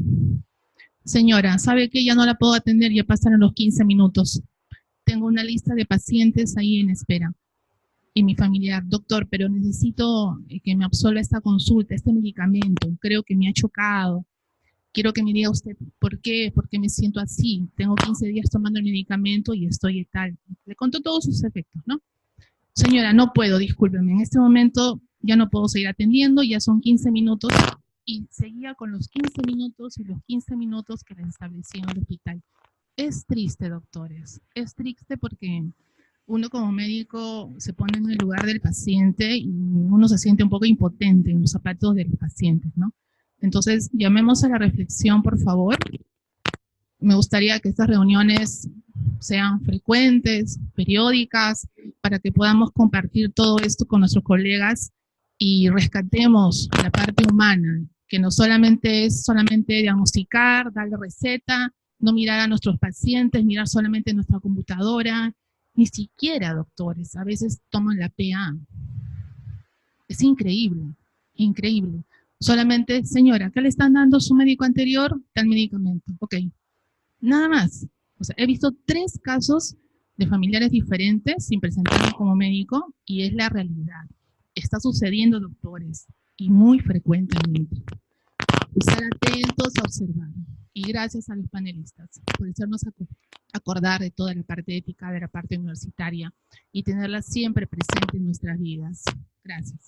Señora, ¿sabe qué? Ya no la puedo atender, ya pasaron los 15 minutos. Tengo una lista de pacientes ahí en espera. Y mi familiar, doctor, pero necesito que me absuelva esta consulta, este medicamento, creo que me ha chocado. Quiero que me diga usted por qué me siento así. Tengo 15 días tomando el medicamento y estoy tal. Le contó todos sus efectos, ¿no? Señora, no puedo, discúlpeme, en este momento ya no puedo seguir atendiendo, ya son 15 minutos. Y seguía con los 15 minutos y los 15 minutos que les establecí en el hospital. Es triste, doctores, es triste porque uno como médico se pone en el lugar del paciente y uno se siente un poco impotente en los zapatos de los pacientes, ¿no? Entonces, llamemos a la reflexión, por favor. Me gustaría que estas reuniones sean frecuentes, periódicas, para que podamos compartir todo esto con nuestros colegas y rescatemos la parte humana, que no solamente es diagnosticar, darle receta, no mirar a nuestros pacientes, mirar solamente nuestra computadora, ni siquiera, doctores, a veces toman la PA. Es increíble, increíble. Solamente, señora, ¿qué le están dando su médico anterior? Tal medicamento, ok. Nada más. O sea, he visto 3 casos de familiares diferentes sin presentarme como médico y es la realidad. Está sucediendo, doctores, y muy frecuentemente. Estar atentos a observar. Y gracias a los panelistas por hacernos acordar de toda la parte ética, de la parte universitaria y tenerla siempre presente en nuestras vidas. Gracias.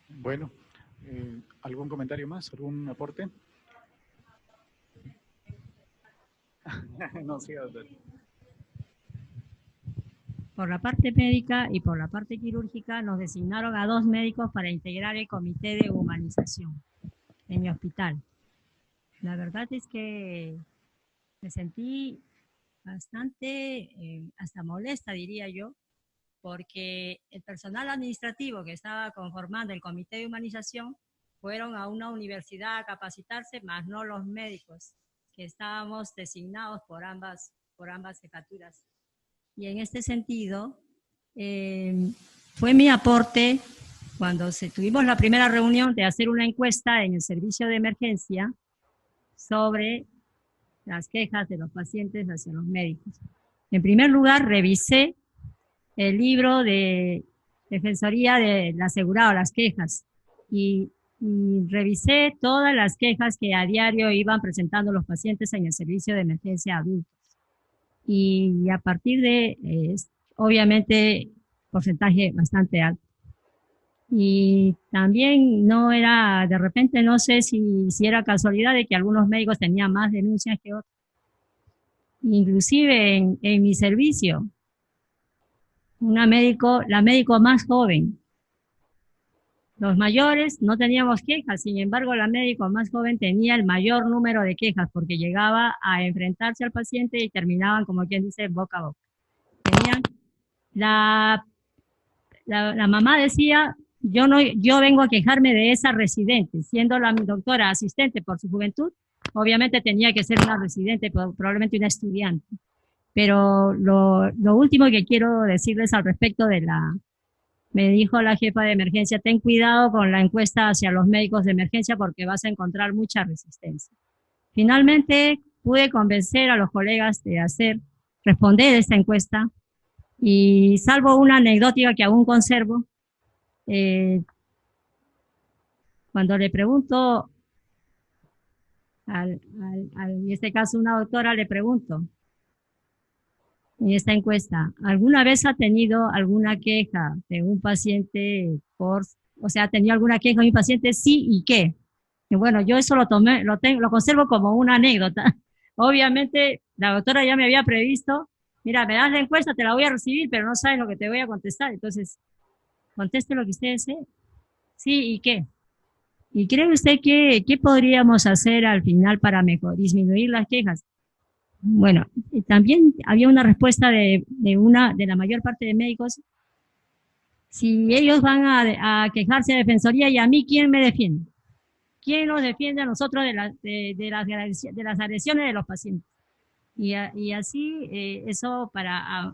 Bueno, ¿algún comentario más? ¿Algún aporte? No, sí, doctor. Por la parte médica y por la parte quirúrgica nos designaron a 2 médicos para integrar el comité de humanización en mi hospital. La verdad es que me sentí bastante, hasta molesta, diría yo, porque el personal administrativo que estaba conformando el comité de humanización fueron a una universidad a capacitarse, más no los médicos, que estábamos designados por ambas jefaturas. Y en este sentido, fue mi aporte cuando tuvimos la primera reunión de hacer una encuesta en el servicio de emergencia sobre las quejas de los pacientes hacia los médicos. En primer lugar, revisé el libro de Defensoría del Asegurado, las quejas, y revisé todas las quejas que a diario iban presentando los pacientes en el servicio de emergencia adultos. Y a partir de, obviamente, porcentaje bastante alto. Y también no era, de repente no sé si era casualidad de que algunos médicos tenían más denuncias que otros. Inclusive en mi servicio, la médico más joven. Los mayores no teníamos quejas, sin embargo la médico más joven tenía el mayor número de quejas porque llegaba a enfrentarse al paciente y terminaban, como quien dice, boca a boca. La mamá decía, yo vengo a quejarme de esa residente, siendo la doctora asistente por su juventud, obviamente tenía que ser una residente, probablemente una estudiante. Pero lo último que quiero decirles al respecto me dijo la jefa de emergencia, ten cuidado con la encuesta hacia los médicos de emergencia porque vas a encontrar mucha resistencia. Finalmente pude convencer a los colegas de responder esta encuesta y salvo una anecdótica que aún conservo, cuando le pregunto, en este caso una doctora le pregunto, en esta encuesta, ¿alguna vez ha tenido alguna queja de un paciente ha tenido alguna queja de un paciente? Sí, ¿y qué? Y bueno, yo eso lo conservo como una anécdota. Obviamente, la doctora ya me había previsto, mira, me das la encuesta, te la voy a recibir, pero no sabes lo que te voy a contestar. Entonces, conteste lo que usted desee. Sí, ¿y qué? ¿Y cree usted qué podríamos hacer al final para disminuir las quejas? Bueno, también había una respuesta de la mayor parte de médicos. Si ellos van a quejarse de defensoría, ¿y a mí quién me defiende? ¿Quién nos defiende a nosotros de las agresiones de los pacientes? Y así, eso para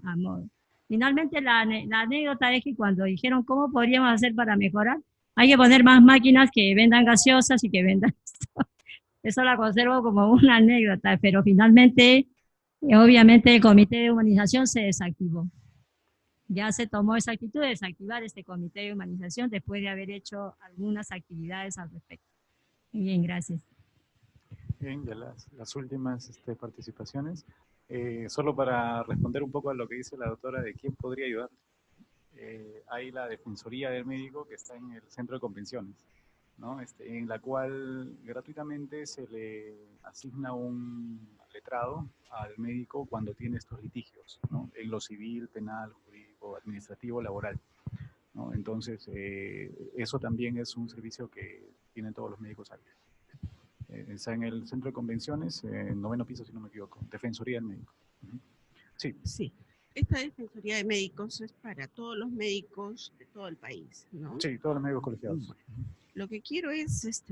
finalmente la anécdota es que cuando dijeron cómo podríamos hacer para mejorar, hay que poner más máquinas que vendan gaseosas y que vendan esto. Eso la conservo como una anécdota, pero finalmente, obviamente, el comité de humanización se desactivó. Ya se tomó esa actitud de desactivar este comité de humanización después de haber hecho algunas actividades al respecto. Bien, gracias. Bien, ya las últimas participaciones. Solo para responder un poco a lo que dice la doctora de quién podría ayudar. Hay la Defensoría del Médico que está en el Centro de Convenciones, ¿no? En la cual gratuitamente se le asigna un letrado al médico cuando tiene estos litigios, ¿no? En lo civil, penal, jurídico, administrativo, laboral, ¿no? Entonces, eso también es un servicio que tienen todos los médicos ahí. Está en el Centro de Convenciones, en 9º piso, si no me equivoco, Defensoría del Médico. Sí. Sí. Esta Defensoría de Médicos es para todos los médicos de todo el país, ¿no? Sí, todos los médicos colegiados. Lo que quiero es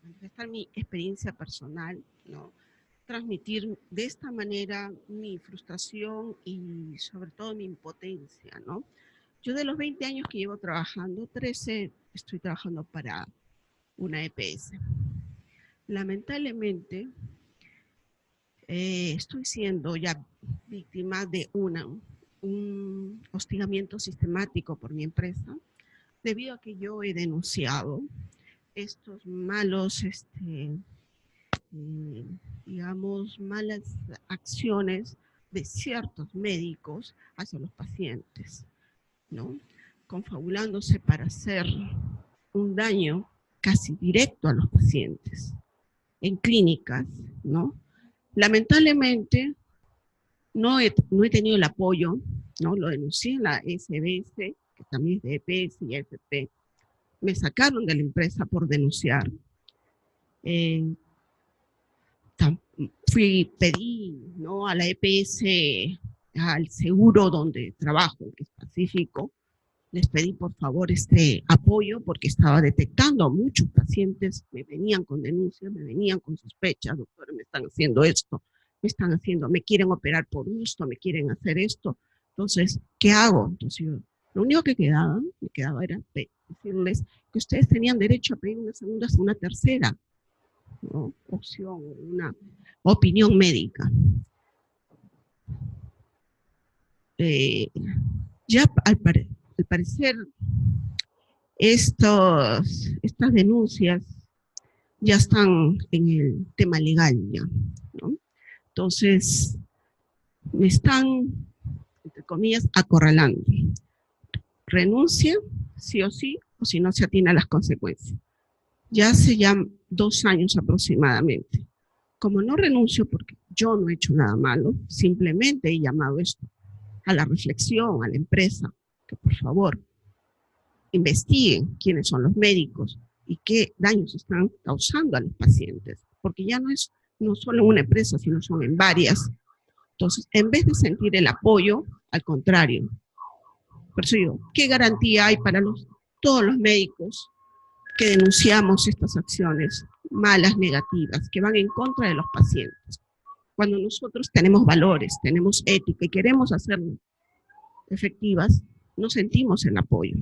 manifestar mi experiencia personal, ¿no? Transmitir de esta manera mi frustración y sobre todo mi impotencia, ¿no? Yo de los 20 años que llevo trabajando, 13 estoy trabajando para una EPS. Lamentablemente, estoy siendo ya víctima de un hostigamiento sistemático por mi empresa, debido a que yo he denunciado estos malos, digamos, malas acciones de ciertos médicos hacia los pacientes, ¿no? Confabulándose para hacer un daño casi directo a los pacientes en clínicas, ¿no? Lamentablemente, no he tenido el apoyo, ¿no? Lo denuncié en la SBS, que también es de EPS y AFP. Me sacaron de la empresa por denunciar. Pedí, ¿no?, a la EPS, al seguro donde trabajo, que es Pacífico, les pedí por favor apoyo porque estaba detectando a muchos pacientes, me venían con denuncias, me venían con sospechas, doctor, me están haciendo esto, me quieren operar por gusto, me quieren hacer esto. Entonces, ¿qué hago? Entonces, lo único que me quedaba era decirles que ustedes tenían derecho a pedir una segunda, una tercera, ¿no?, opción, una opinión médica. Ya al parecer, estas denuncias ya están en el tema legal ya, ¿no? Entonces, me están, entre comillas, acorralando. Renuncia, sí o sí, o si no se atiene a las consecuencias. Ya hace 2 años aproximadamente. Como no renuncio porque yo no he hecho nada malo, simplemente he llamado esto a la reflexión, a la empresa, que por favor investiguen quiénes son los médicos y qué daños están causando a los pacientes, porque ya no es solo en una empresa, sino son en varias. Entonces, en vez de sentir el apoyo, al contrario. Por eso digo, ¿qué garantía hay para todos los médicos que denunciamos estas acciones malas, negativas, que van en contra de los pacientes? Cuando nosotros tenemos valores, tenemos ética y queremos hacerlas efectivas, no sentimos el apoyo.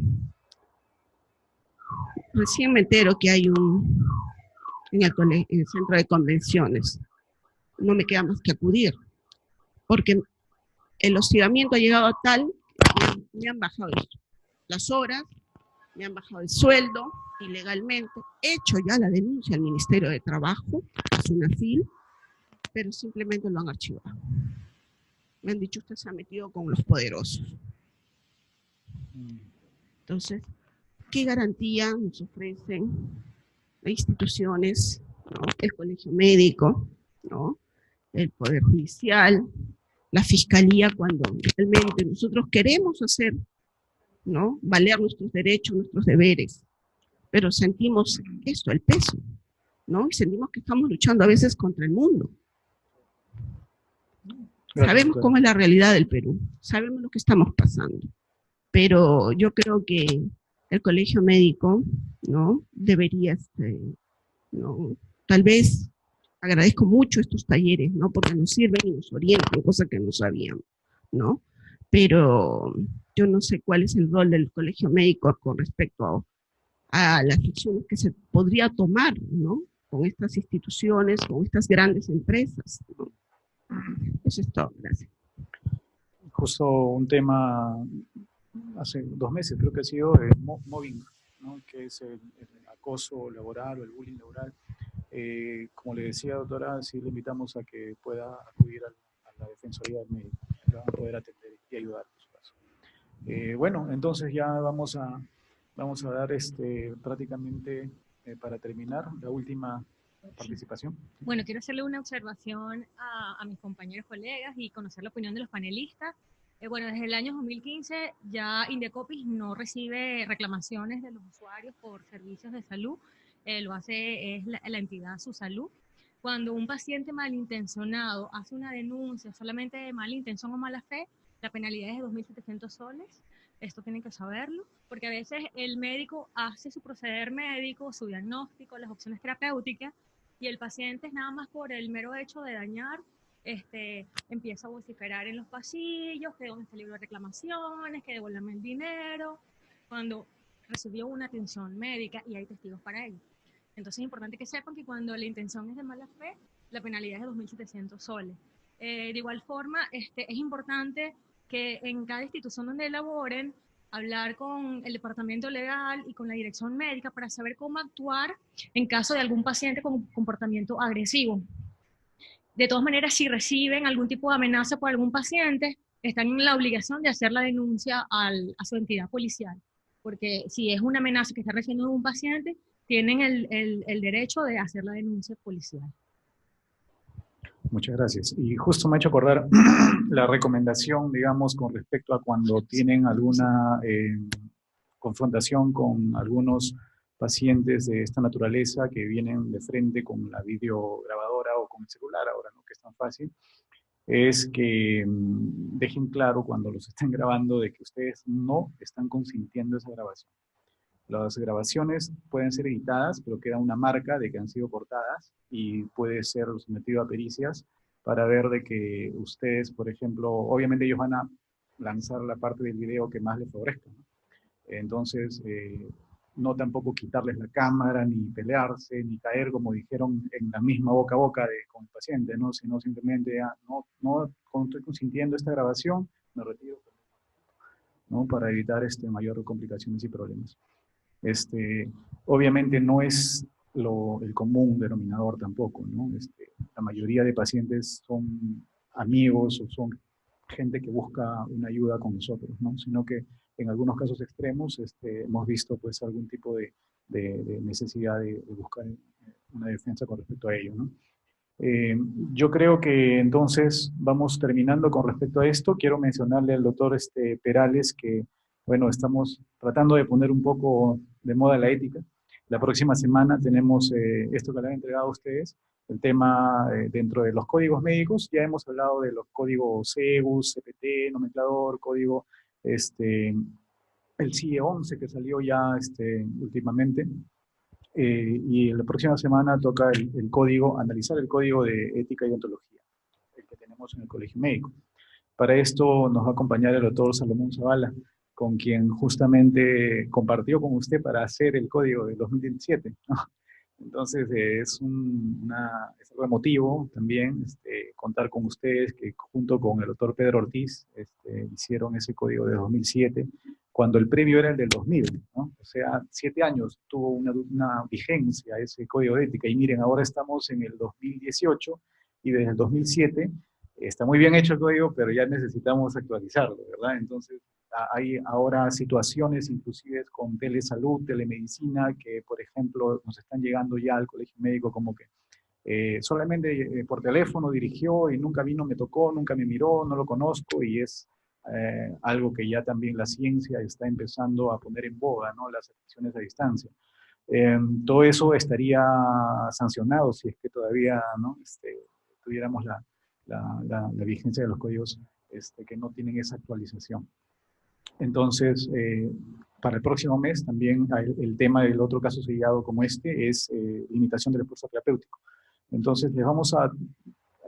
Recién me entero que hay en el centro de convenciones. No me queda más que acudir, porque el hostigamiento ha llegado a tal que me han bajado las horas, me han bajado el sueldo ilegalmente. He hecho ya la denuncia al Ministerio de Trabajo, a SUNAFIL, pero simplemente lo han archivado. Me han dicho, usted se ha metido con los poderosos. Entonces, ¿qué garantía nos ofrecen las instituciones, ¿no?, el Colegio Médico, ¿no?, el Poder Judicial, la Fiscalía, cuando realmente nosotros queremos hacer, ¿no?, valer nuestros derechos, nuestros deberes, pero sentimos esto, el peso, ¿no?, y sentimos que estamos luchando a veces contra el mundo? Sabemos cómo es la realidad del Perú, sabemos lo que estamos pasando, pero yo creo que el Colegio Médico, ¿no?, debería, ¿no?, tal vez agradezco mucho estos talleres, ¿no?, porque nos sirven y nos orientan, cosa que no sabíamos, ¿no? Pero yo no sé cuál es el rol del Colegio Médico con respecto a las acciones que se podría tomar, ¿no?, con estas instituciones, con estas grandes empresas, ¿no? Eso es todo, gracias. Justo un tema, hace 2 meses creo que ha sido mobbing, ¿no?, que es el acoso laboral o el bullying laboral. Como le decía, doctora, sí le invitamos a que pueda acudir a la Defensoría del Médico, que van a poder atender y ayudar en su caso. Bueno, entonces ya vamos a dar prácticamente para terminar la última participación. Bueno, quiero hacerle una observación a mis compañeros colegas y conocer la opinión de los panelistas. Bueno, desde el año 2015 ya Indecopis no recibe reclamaciones de los usuarios por servicios de salud. Lo hace la entidad Su Salud. Cuando un paciente malintencionado hace una denuncia solamente de mala intención o mala fe, la penalidad es de 2.700 soles. Esto tienen que saberlo, porque a veces el médico hace su proceder médico, su diagnóstico, las opciones terapéuticas, y el paciente, nada más por el mero hecho de dañar, empieza a vociferar en los pasillos, que dónde está el libro de reclamaciones, que devuélvame el dinero, cuando recibió una atención médica y hay testigos para ello. Entonces es importante que sepan que cuando la intención es de mala fe, la penalidad es de 2.700 soles. De igual forma, es importante que en cada institución donde elaboren, hablar con el departamento legal y con la dirección médica para saber cómo actuar en caso de algún paciente con comportamiento agresivo. De todas maneras, si reciben algún tipo de amenaza por algún paciente, están en la obligación de hacer la denuncia a su entidad policial, porque si es una amenaza que está recibiendo un paciente, tienen el derecho de hacer la denuncia policial. Muchas gracias. Y justo me ha hecho acordar la recomendación, digamos, con respecto a cuando tienen alguna confrontación con algunos pacientes de esta naturaleza que vienen de frente con la videograbadora o con el celular ahora, ¿no? Que es tan fácil, es que dejen claro cuando los estén grabando de que ustedes no están consintiendo esa grabación. Las grabaciones pueden ser editadas, pero queda una marca de que han sido cortadas y puede ser sometido a pericias para ver de que ustedes, por ejemplo, obviamente ellos van a lanzar la parte del video que más les favorezca, ¿no? Entonces, no tampoco quitarles la cámara, ni pelearse, ni caer, como dijeron, en la misma boca a boca con el paciente, ¿no? Sino simplemente, no estoy consintiendo esta grabación, me retiro, ¿no? Para evitar mayor complicaciones y problemas. Obviamente no es el común denominador tampoco, ¿no? La mayoría de pacientes son amigos o son gente que busca una ayuda con nosotros, ¿no? Sino que en algunos casos extremos hemos visto pues algún tipo de necesidad de buscar una defensa con respecto a ello, ¿no? Yo creo que entonces vamos terminando con respecto a esto. Quiero mencionarle al doctor Perales que, bueno, estamos tratando de poner un poco de moda la ética. La próxima semana tenemos esto que le han entregado a ustedes, el tema dentro de los códigos médicos. Ya hemos hablado de los códigos CEBUS, CPT, nomenclador, código, el CIE 11 que salió ya últimamente. Y la próxima semana toca el código, analizar el código de ética y ontología, el que tenemos en el Colegio Médico. Para esto nos va a acompañar el doctor Salomón Zavala, con quien justamente compartió con usted para hacer el código del 2017, ¿no? Entonces es algo emotivo también contar con ustedes que junto con el doctor Pedro Ortiz hicieron ese código de 2007, cuando el previo era el del 2000, ¿no? O sea, 7 años tuvo una vigencia ese código de ética, y miren, ahora estamos en el 2018 y desde el 2007 está muy bien hecho el código, pero ya necesitamos actualizarlo, ¿verdad? Entonces hay ahora situaciones inclusive con telesalud, telemedicina, que por ejemplo nos están llegando ya al Colegio Médico como que solamente por teléfono dirigió y nunca vino, me tocó, nunca me miró, no lo conozco, y es algo que ya también la ciencia está empezando a poner en boga, ¿no? Las atenciones a distancia. Todo eso estaría sancionado si es que todavía, ¿no? tuviéramos la vigencia de los códigos que no tienen esa actualización. Entonces, para el próximo mes también el tema del otro caso sellado como es limitación del esfuerzo terapéutico. Entonces, les vamos a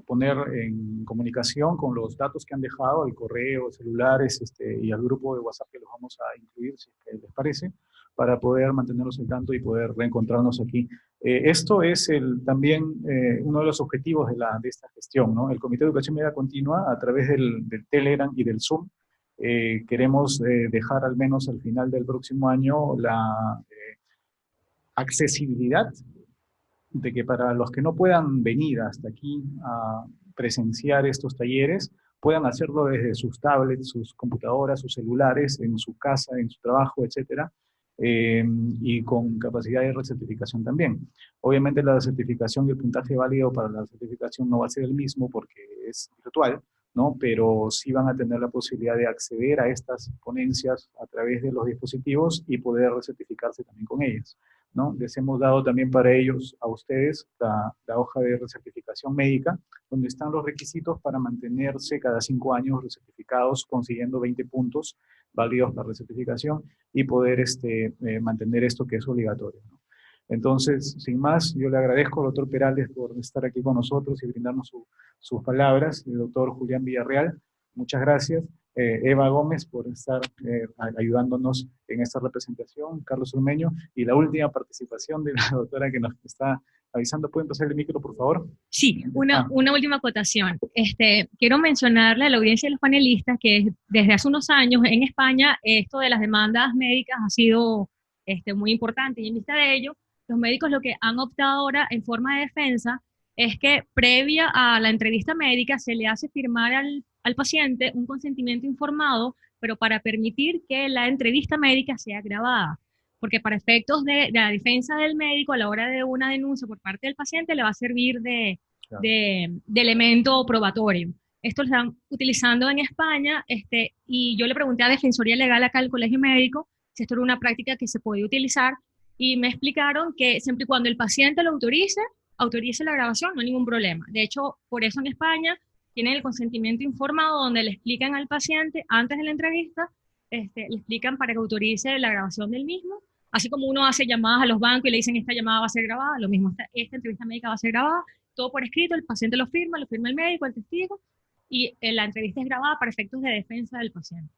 poner en comunicación con los datos que han dejado, el correo, celulares y al grupo de WhatsApp que los vamos a incluir, si les parece, para poder mantenernos al tanto y poder reencontrarnos aquí. Esto es también uno de los objetivos de esta gestión, ¿no? El Comité de Educación Médica Continua, a través del Telegram y del Zoom, queremos dejar al menos al final del próximo año la accesibilidad de que para los que no puedan venir hasta aquí a presenciar estos talleres, puedan hacerlo desde sus tablets, sus computadoras, sus celulares, en su casa, en su trabajo, etcétera, y con capacidad de recertificación también. Obviamente la certificación y el puntaje válido para la certificación no va a ser el mismo porque es virtual, ¿no? Pero sí van a tener la posibilidad de acceder a estas ponencias a través de los dispositivos y poder recertificarse también con ellas, ¿no? Les hemos dado también para ellos, a ustedes, la hoja de recertificación médica, donde están los requisitos para mantenerse cada 5 años recertificados, consiguiendo 20 puntos válidos para recertificación y poder mantener esto que es obligatorio, ¿no? Entonces, sin más, yo le agradezco al doctor Perales por estar aquí con nosotros y brindarnos sus palabras. El doctor Julián Villarreal, muchas gracias. Eva Gómez por estar ayudándonos en esta representación, Carlos Ormeño, y la última participación de la doctora que nos está avisando. ¿Pueden pasar el micro, por favor? Sí, una última acotación. Quiero mencionarle a la audiencia de los panelistas que desde hace unos años en España esto de las demandas médicas ha sido muy importante, y en vista de ello, los médicos lo que han optado ahora en forma de defensa es que previa a la entrevista médica se le hace firmar al paciente un consentimiento informado, pero para permitir que la entrevista médica sea grabada, porque para efectos de la defensa del médico a la hora de una denuncia por parte del paciente le va a servir de elemento probatorio. Esto lo están utilizando en España, y yo le pregunté a Defensoría Legal acá al Colegio Médico si esto era una práctica que se podía utilizar, y me explicaron que siempre y cuando el paciente lo autorice la grabación, no hay ningún problema. De hecho, por eso en España tienen el consentimiento informado, donde le explican al paciente antes de la entrevista, le explican para que autorice la grabación del mismo, así como uno hace llamadas a los bancos y le dicen esta llamada va a ser grabada, lo mismo, esta entrevista médica va a ser grabada, todo por escrito, el paciente lo firma el médico, el testigo, y la entrevista es grabada para efectos de defensa del paciente,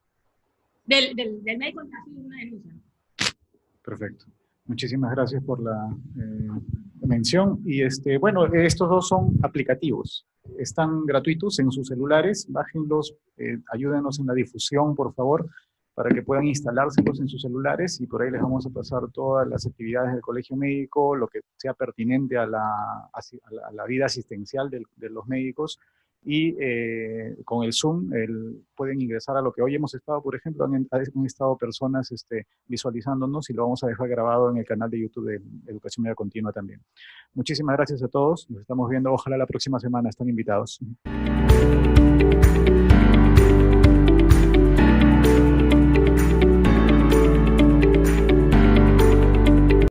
del médico en caso de una denuncia. Perfecto. Muchísimas gracias por la mención. Y bueno, estos dos son aplicativos. Están gratuitos en sus celulares. Bájenlos, ayúdenos en la difusión, por favor, para que puedan instalárselos en sus celulares, y por ahí les vamos a pasar todas las actividades del Colegio Médico, lo que sea pertinente a la vida asistencial de los médicos. Y con el Zoom pueden ingresar a lo que hoy hemos estado, por ejemplo, han estado personas visualizándonos, y lo vamos a dejar grabado en el canal de YouTube de Educación Médica Continua también. Muchísimas gracias a todos, nos estamos viendo, ojalá la próxima semana, están invitados.